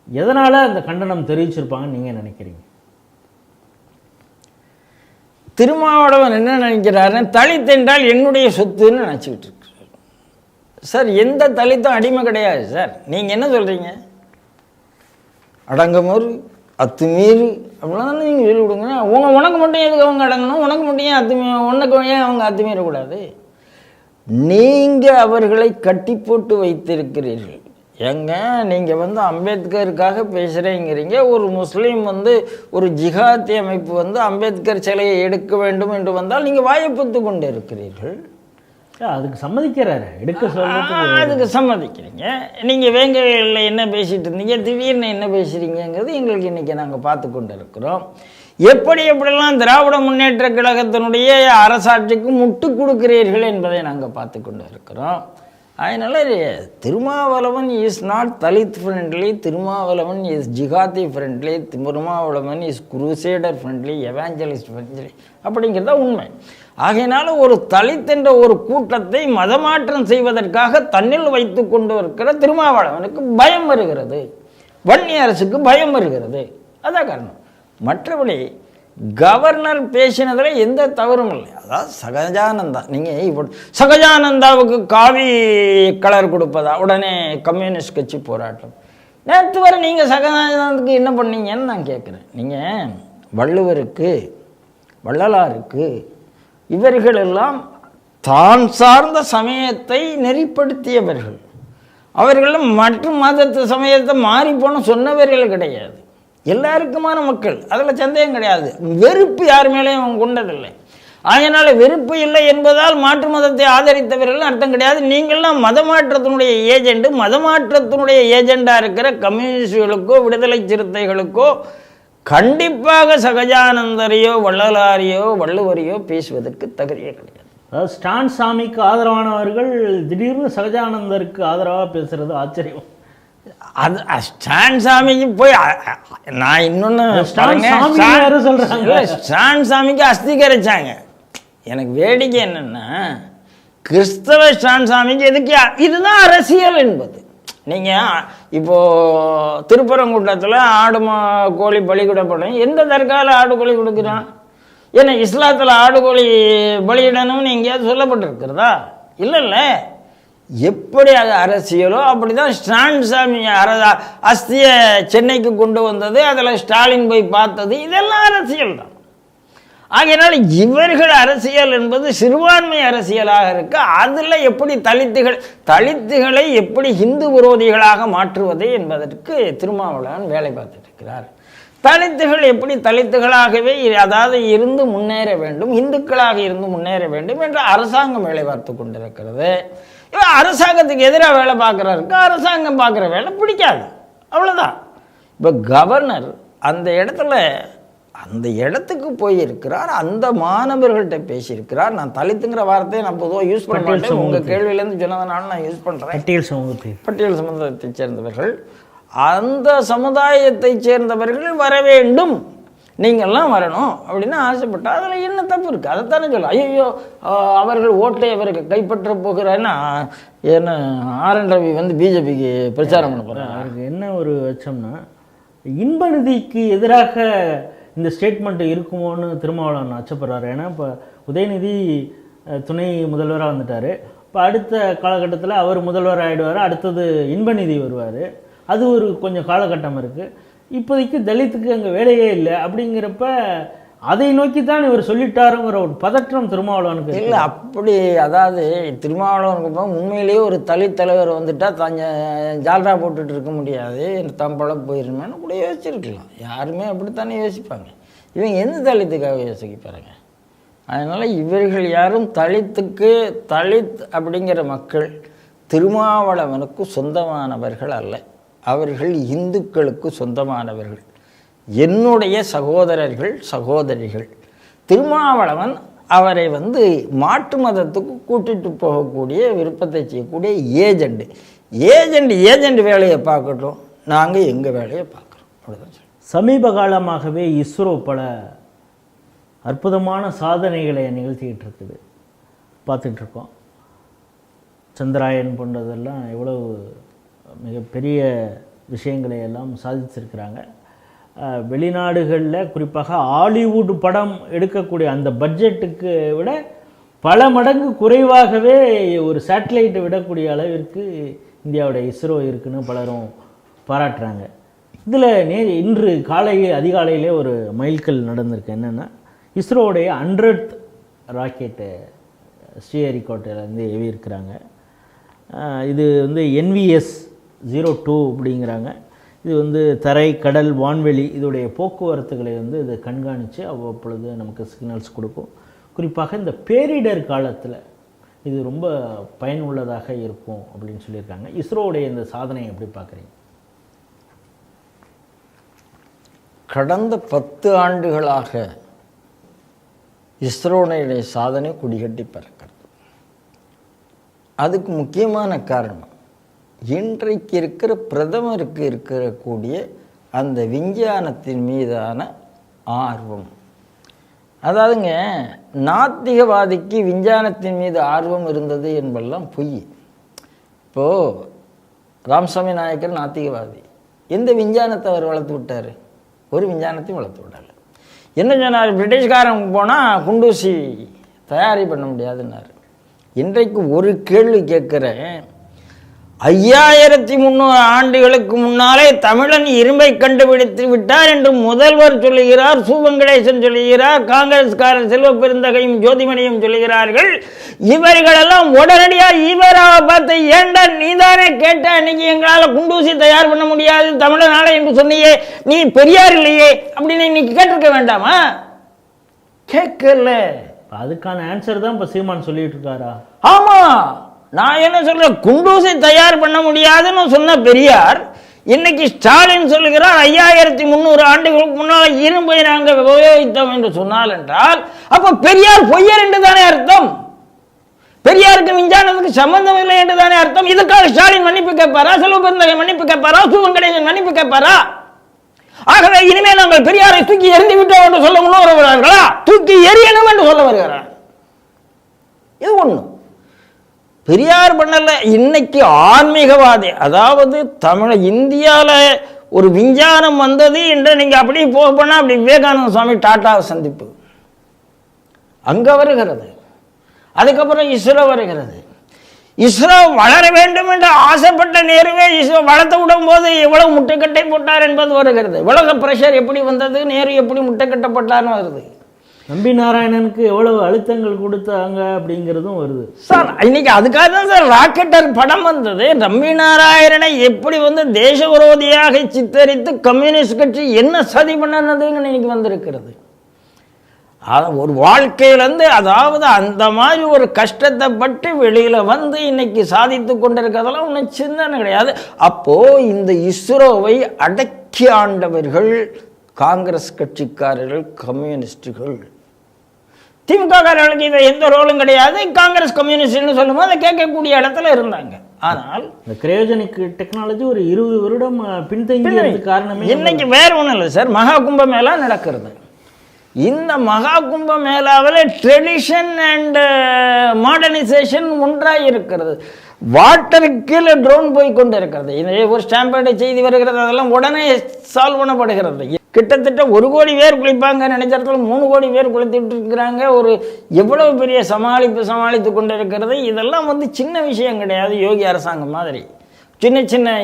எதனால் அந்த கண்டனம் தெரிவிச்சிருப்பாங்கன்னு நீங்கள் நினைக்கிறீங்க? திருமாவளவன் என்ன நினைக்கிறாருன்னு, தலித் என்றால் என்னுடைய சொத்துன்னு நினச்சிக்கிட்டு இருக்கிறார். சார் எந்த தலித்தும் அடிமை கிடையாது சார். நீங்கள் என்ன சொல்கிறீங்க? அடங்கமோர் அத்துமீறி அப்படிலாம் தானே நீங்கள் சொல்லி விடுங்க. உனக்கு மட்டும் எதுக்கு அவங்க அடங்கணும், உனக்கு மட்டும் ஏன் உனக்கு ஏன் அவங்க அத்துமீறக்கூடாது? நீங்கள் அவர்களை கட்டி போட்டு வைத்திருக்கிறீர்கள். எங்க நீங்கள் அம்பேத்கருக்காக பேசுகிறேங்கிறீங்க. ஒரு முஸ்லீம் ஒரு ஜிஹாத்தி அமைப்பு அம்பேத்கர் சிலையை எடுக்க வேண்டும் என்று வந்தால் நீங்கள் வாயப்பத்து கொண்டு இருக்கிறீர்கள். அதுக்கு சம்மதிக்கிறாரு, எடுக்க சொல்றதுக்கு அதுக்கு சம்மதிக்கிறீங்க. நீங்கள் வேங்கையில் என்ன பேசிகிட்டு இருந்தீங்க, திடீர்னு என்ன பேசுகிறீங்கிறது எங்களுக்கு இன்றைக்கி நாங்கள் பார்த்து கொண்டு இருக்கிறோம். எப்படியெல்லாம் திராவிட முன்னேற்ற கழகத்தினுடைய அரசாட்சிக்கு முட்டு கொடுக்கிறீர்கள் என்பதை நாங்கள் பார்த்து கொண்டு இருக்கிறோம். அதனால் Thirumavalavan is not Dalit friendly, Thirumavalavan is jihadi friendly, Thirumavalavan is crusader friendly, evangelist friendly அப்படிங்கிறத உண்மை. ஆகையினால ஒரு தலித் என்ற ஒரு கூட்டத்தை மதமாற்றம் செய்வதற்காக தன்னில் வைத்து கொண்டு இருக்கிற திருமாவளவனுக்கு பயம் வருகிறது, வன்னி அரசுக்கு பயம் வருகிறது. அதான் காரணம். மற்றபடி கவர்னர் பேசினதில் எந்த தவறும் இல்லை. அதாவது சகஜானந்தா, நீங்கள் இப்போ சகஜானந்தாவுக்கு காவி கலர் கொடுப்பதா உடனே கம்யூனிஸ்ட் கட்சி போராட்டம். நேற்று வரை நீங்கள் சகஜானந்தாவுக்கு என்ன பண்ணீங்கன்னு நான் கேட்குறேன். நீங்கள் வள்ளுவருக்கு, வள்ளலாருக்கு, இவர்களெல்லாம் தான் சார்ந்த சமயத்தை நெறிப்படுத்தியவர்கள். அவர்களும் மற்ற மதத்து சமயத்தை மாறிப்போன சொன்னவர்கள் கிடையாது. எல்லாருக்குமான மக்கள், அதில் சந்தேகம் கிடையாது. வெறுப்பு யார் மேலேயும் அவங்க கொண்டதில்லை. அதனால் வெறுப்பு இல்லை என்பதால் மாற்று மதத்தை ஆதரித்தவர்கள் அர்த்தம் கிடையாது. நீங்கள்லாம் மதமாற்றத்தினுடைய ஏஜெண்டு, மதமாற்றத்தினுடைய ஏஜெண்டாக இருக்கிற கம்யூனிஸ்டுகளுக்கோ விடுதலை சிறுத்தைகளுக்கோ கண்டிப்பாக சகஜானந்தரையோ வள்ளலாரையோ வள்ளுவரையோ பேசுவதற்கு தகுதியே கிடையாது. அதாவது ஸ்டான் சாமிக்கு ஆதரவானவர்கள் திடீர்னு சகஜானந்தருக்கு ஆதரவாக பேசுறது ஆச்சரியம். அது ஸ்டான் சாமிக்கு போய் நான் இன்னொன்று ஸ்டான் சாமிக்கு அஸ்தி கரைச்சாங்க. எனக்கு வேடிக்கை என்னன்னா, கிறிஸ்தவ ஸ்டான் சாமிக்கு எதுக்கு? இதுதான் அரசியல் என்பது. நீங்கள் இப்போது திருப்பரங்குன்றத்தில் ஆடு கோழி பலி கொடுப்படும். எந்த தற்கால ஆடு கோழி கொடுக்குறான்? ஏன்னா இஸ்லாத்தில் ஆடு கோழி பலியிடணும்னு எங்கேயாவது சொல்லப்பட்டிருக்கிறதா? இல்லைல்ல. எப்படி அது அரசியலோ அப்படி தான் ஸ்டான் சாமி அஸ்தியை சென்னைக்கு கொண்டு வந்தது, அதில் ஸ்டாலின் போய் பார்த்தது, இதெல்லாம் அரசியல் தான். ஆகையினால இவர்கள் அரசியல் என்பது சிறுபான்மை அரசியலாக இருக்கு. அதில் எப்படி தலித்துகளை எப்படி இந்து விரோதிகளாக மாற்றுவது என்பதற்கு திருமாவளவன் வேலை பார்த்துட்டு இருக்கிறார். தலித்துகள் எப்படி தலித்துகளாகவே அதாவது இருந்து முன்னேற வேண்டும், இந்துக்களாக இருந்து முன்னேற வேண்டும் என்ற அரசாங்கம் வேலை பார்த்து கொண்டிருக்கிறது. இவன் அரசாங்கத்துக்கு எதிராக வேலை பார்க்குறாருக்கு, அரசாங்கம் பார்க்குற வேலை பிடிக்காது, அவ்வளோதான். இப்போ கவர்னர் அந்த இடத்துக்கு போயிருக்கிறார், அந்த மாணவர்கள்ட்ட பேசியிருக்கிறார். நான் தலித்துங்கிற வார்த்தையை நான் பொதுவாக யூஸ் பண்ண மாட்டேன், உங்கள் கேள்வியிலேருந்து சொன்னதுனால நான் யூஸ் பண்ணுறேன். பட்டியல் சமுதாயத்தை சேர்ந்தவர்கள், அந்த சமுதாயத்தை சேர்ந்தவர்கள் வர வேண்டும், நீங்கள்லாம் வரணும் அப்படின்னு ஆசைப்பட்டா அதில் என்ன தப்பு இருக்குது? அதைத்தானே சொல்ல. ஐயோ அவர்கள் ஓட்டை அவருக்கு கைப்பற்ற போகிறான்னா ஏன்னா ஆர்.என். ரவி பிஜேபிக்கு பிரச்சாரம் பண்ண போகிறார். அவருக்கு என்ன ஒரு அச்சம்னா, இன்ப நிதிக்கு எதிராக இந்த ஸ்டேட்மெண்ட் இருக்குமோன்னு திருமாவளவன் அச்சப்படுறாரு. ஏன்னா இப்போ உதயநிதி துணை முதல்வராக வந்துட்டார். இப்போ அடுத்த காலகட்டத்தில் அவர் முதல்வர் ஆகிடுவார், அடுத்தது இன்ப நிதி வருவார். அது ஒரு கொஞ்சம் காலகட்டம் இருக்குது. இப்போதைக்கு தலித்துக்கு அங்கே வேலையே இல்லை. அப்படிங்கிறப்ப அதை நோக்கி தான் இவர் சொல்லிட்டாருங்கிற ஒரு பதற்றம் திருமாவளவனுக்கு இல்லை. அப்படி அதாவது திருமாவளவனுக்கு உண்மையிலேயே ஒரு தலித் தலைவர் வந்துட்டால் ஜால்ரா போட்டுட்டு இருக்க முடியாது, தம்பளம் போயிருமேன்னு கூட யோசிச்சிருக்கலாம். யாருமே அப்படித்தானே யோசிப்பாங்க. இவங்க எந்த தலித்துக்காக யோசிப்பாருங்க? அதனால் இவர்கள் யாரும் தலித் அப்படிங்கிற மக்கள் திருமாவளவனுக்கு சொந்தமானவர்கள் அல்ல. அவர்கள் இந்துக்களுக்கு சொந்தமானவர்கள், என்னுடைய சகோதரர்கள் சகோதரிகள். திருமாவளவன் அவரை மாற்று மதத்துக்கு கூட்டிட்டு போகக்கூடிய விருப்பத்தை செய்யக்கூடிய ஏஜெண்ட் வேலையை பார்க்கட்டும், நாங்கள் எங்கள் வேலையை பார்க்குறோம், அப்படிதான். சமீப காலமாகவே இஸ்ரோ பல அற்புதமான சாதனைகளை நிகழ்த்திக்கிட்டு இருக்குது, பார்த்துட்ருக்கோம். சந்திராயன் போன்றதெல்லாம் எவ்வளவு மிகப்பெரிய விஷயங்களை எல்லாம் சாதிச்சிருக்கிறாங்க. வெளிநாடுகளில் குறிப்பாக ஹாலிவுட் படம் எடுக்கக்கூடிய அந்த பட்ஜெட்டுக்கு விட பல மடங்கு குறைவாகவே ஒரு சேட்டலைட்டை விடக்கூடிய அளவிற்கு இந்தியாவுடைய இஸ்ரோ இருக்குன்னு பலரும் பாராட்டுறாங்க. இதில் இன்று அதிகாலையிலே ஒரு மைல்கல் நடந்திருக்கு. என்னென்னா, இஸ்ரோவுடைய 100th ராக்கெட்டு ஸ்ரீஹரிகோட்டையிலேருந்து ஏவி இருக்கிறாங்க. இது NVS 02 அப்படிங்கிறாங்க. இது தரை, கடல், வான்வெளி இதோடைய போக்குவரத்துகளை இது கண்காணித்து அவ்வப்பொழுது நமக்கு சிக்னல்ஸ் கொடுக்கும். குறிப்பாக இந்த பேரிடர் காலத்தில் இது ரொம்ப பயனுள்ளதாக இருக்கும் அப்படின்னு சொல்லியிருக்காங்க. இஸ்ரோவுடைய இந்த சாதனையை எப்படி பார்க்குறீங்க? கடந்த 10 ஆண்டுகளாக இஸ்ரோனுடைய சாதனை குடிகட்டி பறக்கிறது. அதுக்கு முக்கியமான காரணம் இன்றைக்கு இருக்கிற பிரதமருக்கு இருக்கக்கூடிய அந்த விஞ்ஞானத்தின் மீதான ஆர்வம். அதாவதுங்க, நாத்திகவாதிக்கு விஞ்ஞானத்தின் மீது ஆர்வம் இருந்தது என்பதெல்லாம் பொய். இப்போது ராமசாமி நாயக்கர் நாத்திகவாதி. எந்த விஞ்ஞானத்தை அவர் வளர்த்து விட்டார்? ஒரு விஞ்ஞானத்தையும் வளர்த்து விடலை. என்ன சொன்னார்? பிரிட்டிஷ்காரன் போனால் குண்டூசி தயாரி பண்ண முடியாதுன்னாரு. இன்றைக்கு ஒரு கேள்வி கேட்குறேன். 5300 ஆண்டுகளுக்கு முன்னாலே தமிழன் இரும்பை கண்டுபிடித்து விட்டார் என்று முதல்வர் சொல்லுகிறார், சு. வெங்கடேசன் சொல்லுகிறார், காங்கிரஸ்காரர் செல்வ பெருந்தகையும் ஜோதிமணியும் சொல்லுகிறார்கள். இவர்களெல்லாம் உடனடியாக இவராக பார்த்து, ஏண்டா நீதானே கேட்ட அன்னைக்கு எங்களால் குண்டூசி தயார் பண்ண முடியாது தமிழனால என்று சொன்னியே, நீ பெரியார் இல்லையே அப்படின்னு இன்னைக்கு கேட்டிருக்க வேண்டாமா? கேட்கல. அதுக்கான ஆன்சர் தான் இப்போ சீமான் சொல்லிட்டு இருக்காரா? ஆமா, நான் என்ன சொல்றேன், குண்டூசி தயார் பண்ண முடியாதுன்னு சொன்ன பெரியார் இன்னைக்கு ஸ்டாலின் சொல்லுகிறார் 5300 ஆண்டுகளுக்கு முன்னால் இரும்பை நாங்கள் உபயோகித்தோம் என்று சொன்னால் என்றால், அப்ப பெரியார் பொய்யர் என்று தானே அர்த்தம். பெரியாருக்கு விஞ்ஞானத்துக்கு சம்பந்தம் இல்லை என்று தானே அர்த்தம். இதுக்காக ஸ்டாலின் மன்னிப்பு கேட்பாரா? செல்வ பெருந்தகை மன்னிப்பு கேட்பாரா? சு. வெங்கடேசன் மன்னிப்பு கேட்பாரா? ஆகவே இனிமேல் நாங்கள் பெரியாரை தூக்கி எறிந்து விட்டோம் என்று சொல்ல வருகிறார்களா? தூக்கி எறியணும் என்று சொல்ல வருகிறார். இது ஒண்ணு. பெரியார் பண்ணல. இன்னைக்கு ஆன்மீகவாதி, அதாவது இந்தியாவில் ஒரு விஞ்ஞானம் வந்தது என்று நீங்க அப்படி போனா அப்படி விவேகானந்த சுவாமி டாட்டாவை சந்திப்பு அங்க வருகிறது. அதுக்கப்புறம் இஸ்ரோ வருகிறது. இஸ்ரோ வளர வேண்டும் என்று ஆசைப்பட்ட நேருவே இஸ்ரோ வளர்த்து விடும் போது எவ்வளவு முட்டுக்கட்டை போட்டார் என்பது வருகிறது. உலக பிரஷர் எப்படி வந்தது, நேரு எப்படி முட்டுக்கட்டப்பட்டார்னு வருது. நம்பி நாராயணனுக்கு எவ்வளவு அழுத்தங்கள் கொடுத்தாங்க அப்படிங்கிறதும் வருது சார். இன்னைக்கு அதுக்காக தான் சார் ராக்கெட்டர் படம் வந்தது. நம்பி நாராயணனை எப்படி தேச விரோதியாக சித்தரித்து கம்யூனிஸ்ட் கட்சி என்ன சதி பண்ணதுன்னு இன்னைக்கு வந்திருக்கிறது. ஒரு வாழ்க்கையிலேருந்து, அதாவது அந்த மாதிரி ஒரு கஷ்டத்தை பட்டு வெளியில் இன்னைக்கு சாதித்து கொண்டிருக்கிறதெல்லாம் ஒன்றும் சிந்தனை கிடையாது. அப்போது இந்த இஸ்ரோவை அடக்கி ஆண்டவர்கள் காங்கிரஸ் கட்சிக்காரர்கள், கம்யூனிஸ்டுகள். திமுககாரர்களுக்கு இதை எந்த ரோலும் கிடையாது. காங்கிரஸ் கம்யூனிஸ்ட்னு சொல்லும்போது அதை கேட்கக்கூடிய இடத்துல இருந்தாங்க. ஆனால் இந்த கிரையோஜெனிக் டெக்னாலஜி ஒரு 20 வருடம் பின்தங்கியது காரணமே இன்னைக்கு வேற ஒன்றும் இல்லை சார். மகா கும்ப மேளா நடக்கிறது. இந்த மகா கும்ப மேளாவில் ட்ரெடிஷன் அண்ட் மாடர்னைசேஷன் ஒன்றாக இருக்கிறது. வாட்டருக்கு கீழே ட்ரோன் போய் கொண்டு இருக்கிறது. இந்த ஒரு ஸ்டாம்பேர்டு செய்தி வருகிறது, அதெல்லாம் உடனே சால்வ் பண்ணப்படுகிறது. கிட்டத்தட்ட 1 கோடி பேர் குளிப்பாங்க நினைச்ச இடத்துல 3 கோடி பேர் குளித்துட்டு இருக்கிறாங்க. ஒரு எவ்வளவு பெரிய சமாளித்து கொண்டு இருக்கிறது. இதெல்லாம் சின்ன விஷயம் கிடையாது. யோகி அரசாங்கம் மாதிரி சின்ன சின்ன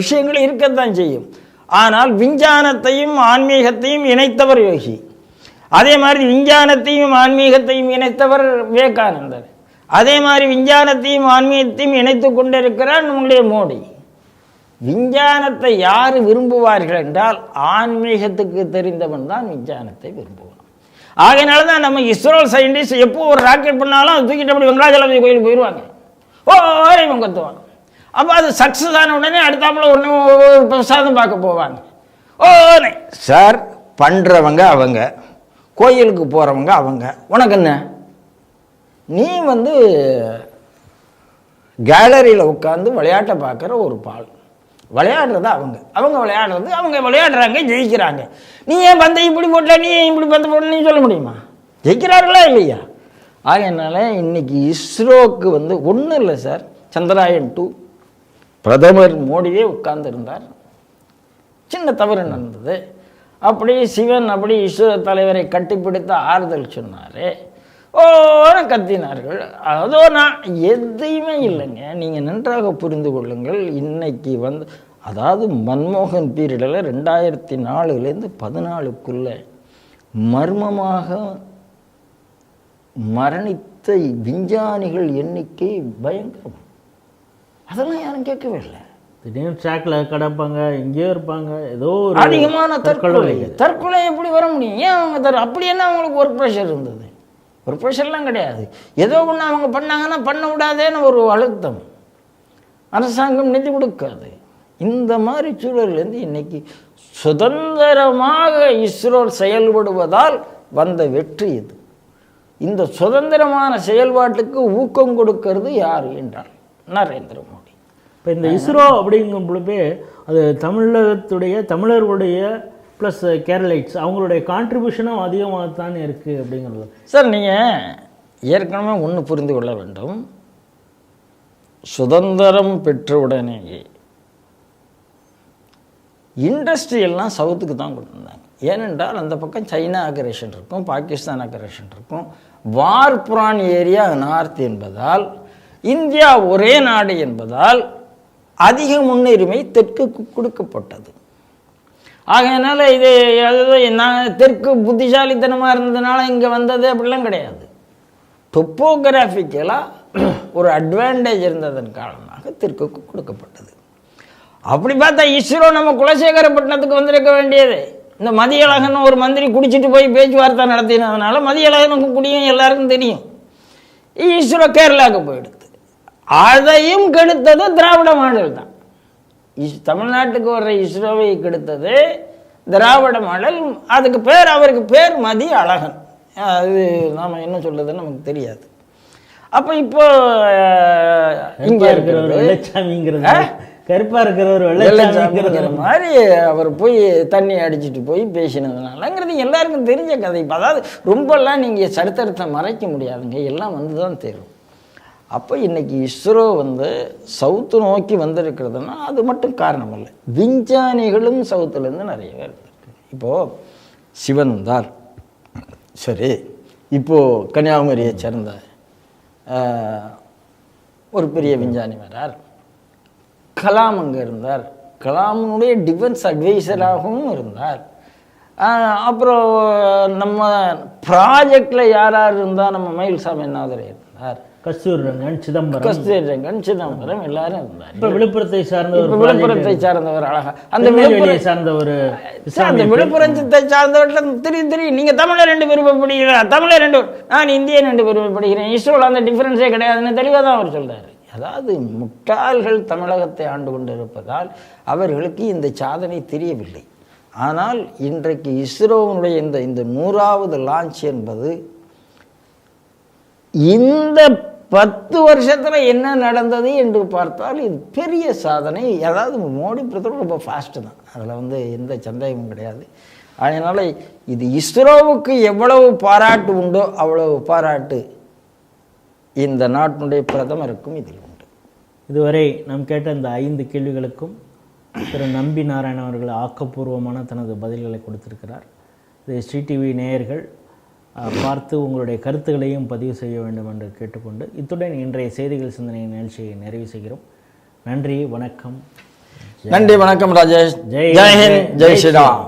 விஷயங்கள் இருக்கத்தான் செய்யும். ஆனால் விஞ்ஞானத்தையும் ஆன்மீகத்தையும் இணைத்தவர் யோகி. அதே மாதிரி விஞ்ஞானத்தையும் ஆன்மீகத்தையும் இணைத்தவர் விவேகானந்தர். அதே மாதிரி விஞ்ஞானத்தையும் ஆன்மீகத்தையும் இணைத்து கொண்டிருக்கிறார் நம்முடைய மோடி. விஞ்ஞானத்தை யார் விரும்புவார்கள் என்றால் ஆன்மீகத்துக்கு தெரிந்தவன் தான் விஞ்ஞானத்தை விரும்புவான். ஆகையினால தான் நம்ம இஸ்ரோ சயின்டிஸ்ட் எப்போ ஒரு ராக்கெட் பண்ணாலும் அது தூக்கிட்டு அப்படி வெங்கடாஜலபதி கோயிலுக்கு போயிடுவாங்க. இவங்க கத்துவாங்க. அப்போ அது சக்ஸஸ் ஆன உடனே அடுத்தாப்புல ஒன்று பிரசாதம் பார்க்க போவாங்க. சார் பண்ணுறவங்க அவங்க, கோயிலுக்கு போகிறவங்க அவங்க. உனக்கு என்ன, நீ கேலரியில் உட்காந்து விளையாட்டை பார்க்குற ஒரு பால். விளையாடுறது அவங்க விளையாடுறது, அவங்க விளையாடுறாங்க, ஜெயிக்கிறாங்க. நீ ஏன் பந்தை இப்படி போட்டல, நீ ஏன் இப்படி பந்தை போடல, நீ சொல்ல முடியுமா? ஜெயிக்கிறார்களா இல்லையா? ஆகையினால இன்னைக்கு இஸ்ரோவுக்கு ஒன்றும் இல்லை சார். சந்திராயன் 2 பிரதமர் மோடியே உட்கார்ந்துருந்தார். சின்ன தவறு நடந்தது. அப்படி சிவன் அப்படி இஸ்ரோ தலைவரை கட்டிப்பிடித்து ஆறுதல் சொன்னார். கத்தினார்கள். அதோ நான் எதையுமே இல்லைங்க. நீங்கள் நன்றாக புரிந்து கொள்ளுங்கள். இன்னைக்கு அதாவது மன்மோகன் பீரியடில் 2004லேருந்து 2014க்குள்ள மர்மமாக மரணித்த விஞ்ஞானிகள் எண்ணிக்கை பயங்கரம். அதெல்லாம் யாரும் கேட்கவே இல்லை. திடீர்னு ட்ராக்கில் கிடப்பாங்க, எங்கேயோ இருப்பாங்க. ஏதோ ஒரு அதிகமான தற்கொலை எப்படி வர முடியும்? ஏன் அவங்க அப்படி என்ன அவங்களுக்கு ஒர்க் ப்ரெஷர் இருந்தது? ஒரு ப்ரெஷர்லாம் கிடையாது. ஏதோ ஒன்று அவங்க பண்ணாங்கன்னா பண்ண விடாதேன்னு ஒரு அழுத்தம், அரசாங்கம் நிதி கொடுக்காது. இந்த மாதிரி சூழல்லேருந்து இன்னைக்கு சுதந்திரமாக இஸ்ரோ செயல்படுவதால் வந்த வெற்றி இது. இந்த சுதந்திரமான செயல்பாட்டுக்கு ஊக்கம் கொடுக்கிறது யார் என்றால் நரேந்திர மோடி. இப்போ இந்த இஸ்ரோ அப்படிங்கும் பொழுது அது தமிழர்களுடைய ப்ளஸ் கேரளைட்ஸ் அவங்களுடைய கான்ட்ரிபியூஷனும் அதிகமாகத்தான் இருக்குது அப்படிங்கிறது. சார், நீங்கள் ஏற்கனவே ஒன்று புரிந்து கொள்ள வேண்டும். சுதந்திரம் பெற்றவுடனேயே இண்டஸ்ட்ரி எல்லாம் சவுத்துக்கு தான் கொண்டு வந்தாங்க. ஏனென்றால் அந்த பக்கம் சைனா அக்ரேஷன் இருக்கும், பாகிஸ்தான் அக்ரேஷன் இருக்கும், வார் புரான் ஏரியா நார்த் என்பதால், இந்தியா ஒரே நாடு என்பதால் அதிக முன்னுரிமை தெற்குக்கு கொடுக்கப்பட்டது. ஆகையினால இது நான் தெற்கு புத்திசாலித்தனமாக இருந்ததுனால இங்கே வந்தது அப்படிலாம் கிடையாது. டொப்போகிராஃபிக்கலாக ஒரு அட்வான்டேஜ் இருந்ததன் காரணமாக தெற்குக்கு கொடுக்கப்பட்டது. அப்படி பார்த்தா இஸ்ரோ நம்ம குலசேகரப்பட்டினத்துக்கு வந்திருக்க வேண்டியது. இந்த மதியழகன் ஒரு மந்திரி குடிச்சிட்டு போய் பேச்சுவார்த்தை நடத்தினதுனால மதியழகனுக்கு குடியும் எல்லாருக்கும் தெரியும். இஸ்ரோ கேரளாவுக்கு போயிடுது. அதையும் கெடுத்தது திராவிட மாடல் தான். தமிழ்நாட்டுக்கு வர்ற இஸ்ரோவை கெடுத்தது திராவிட மாடல். அதுக்கு பேர், அவருக்கு பேர் மதிய அழகன். அது நாம் என்ன சொல்றதுன்னு நமக்கு தெரியாது. அப்போ இப்போ இங்கே இருக்கிற கருப்பா இருக்கிற ஒரு வெள்ளச்சாமிங்கிற மாதிரி அவர் போய் தண்ணி அடிச்சுட்டு போய் பேசினதுனாலங்கிறது எல்லாருக்கும் தெரிஞ்ச கதை. அதாவது ரொம்பலாம் நீங்கள் சரித்திரத்தை மறைக்க முடியாதுங்க, எல்லாம் வந்து தான் தெரியும். அப்போ இன்னைக்கு இஸ்ரோ சவுத்து நோக்கி வந்திருக்கிறதுனா அது மட்டும் காரணம் இல்லை, விஞ்ஞானிகளும் சவுத்துலேருந்து நிறைய பேர் இருக்கு. இப்போது சிவன் இருந்தார், சரி, இப்போது கன்னியாகுமரியை சேர்ந்த ஒரு பெரிய விஞ்ஞானி வரார். கலாம் அங்கே இருந்தார், கலாமுடைய டிஃபென்ஸ் அட்வைசராகவும் இருந்தார். அப்புறம் நம்ம ப்ராஜெக்டில் யார் யார் இருந்தால் நம்ம மயில்சாமி நாதர் இருந்தார், கஸ்தூரிரங்கன் சிதம்பரம் எல்லாரும் இருந்தார். இப்போ விழுப்புரத்தை சார்ந்தவர் அழகா அந்த விழுப்புரத்தை சார்ந்தவர்கள் தெரியும். நீங்கள் தமிழர் 2 விருப்பப்படுகிறீங்களா? தமிழர் 2, நான் இந்தியன் 2 விருப்பப்படுகிறேன். இஸ்ரோவில் அந்த டிஃபரன்ஸே கிடையாதுன்னு தெளிவாக தான் அவர் சொல்றாரு. அதாவது முட்டாள்கள் தமிழகத்தை ஆண்டு கொண்டு இருப்பதால் அவர்களுக்கு இந்த சாதனை தெரியவில்லை. ஆனால் இன்றைக்கு இஸ்ரோவினுடைய இந்த 100வது லான்ச் என்பது இந்த 10 வருஷத்தில் என்ன நடந்தது என்று பார்த்தால் இது பெரிய சாதனை. அதாவது மோடி பிரதமர் ரொம்ப ஃபாஸ்ட்டு தான், அதில் எந்த சந்தேகமும் கிடையாது. அதனால் இது இஸ்ரோவுக்கு எவ்வளவு பாராட்டு உண்டோ அவ்வளவு பாராட்டு இந்த நாட்டினுடைய பிரதமருக்கும் இதில் உண்டு. இதுவரை நாம் கேட்ட இந்த 5 கேள்விகளுக்கும் திரு நம்பி நாராயணன் அவர்கள் ஆக்கப்பூர்வமான தனது பதில்களை கொடுத்திருக்கிறார். இது ஸ்ரீ டிவி நேயர்கள் பார்த்து உங்களுடைய கருத்துக்களையும் பதிவு செய்ய வேண்டும் என்று கேட்டுக்கொண்டு இத்துடன் இன்றைய செய்திகள் சிந்தனை நிகழ்ச்சியை நிறைவு செய்கிறோம். நன்றி, வணக்கம். நன்றி, வணக்கம் ராஜேஷ். ஜெய் ஹிந்த், ஜெய் ஸ்ரீராம்.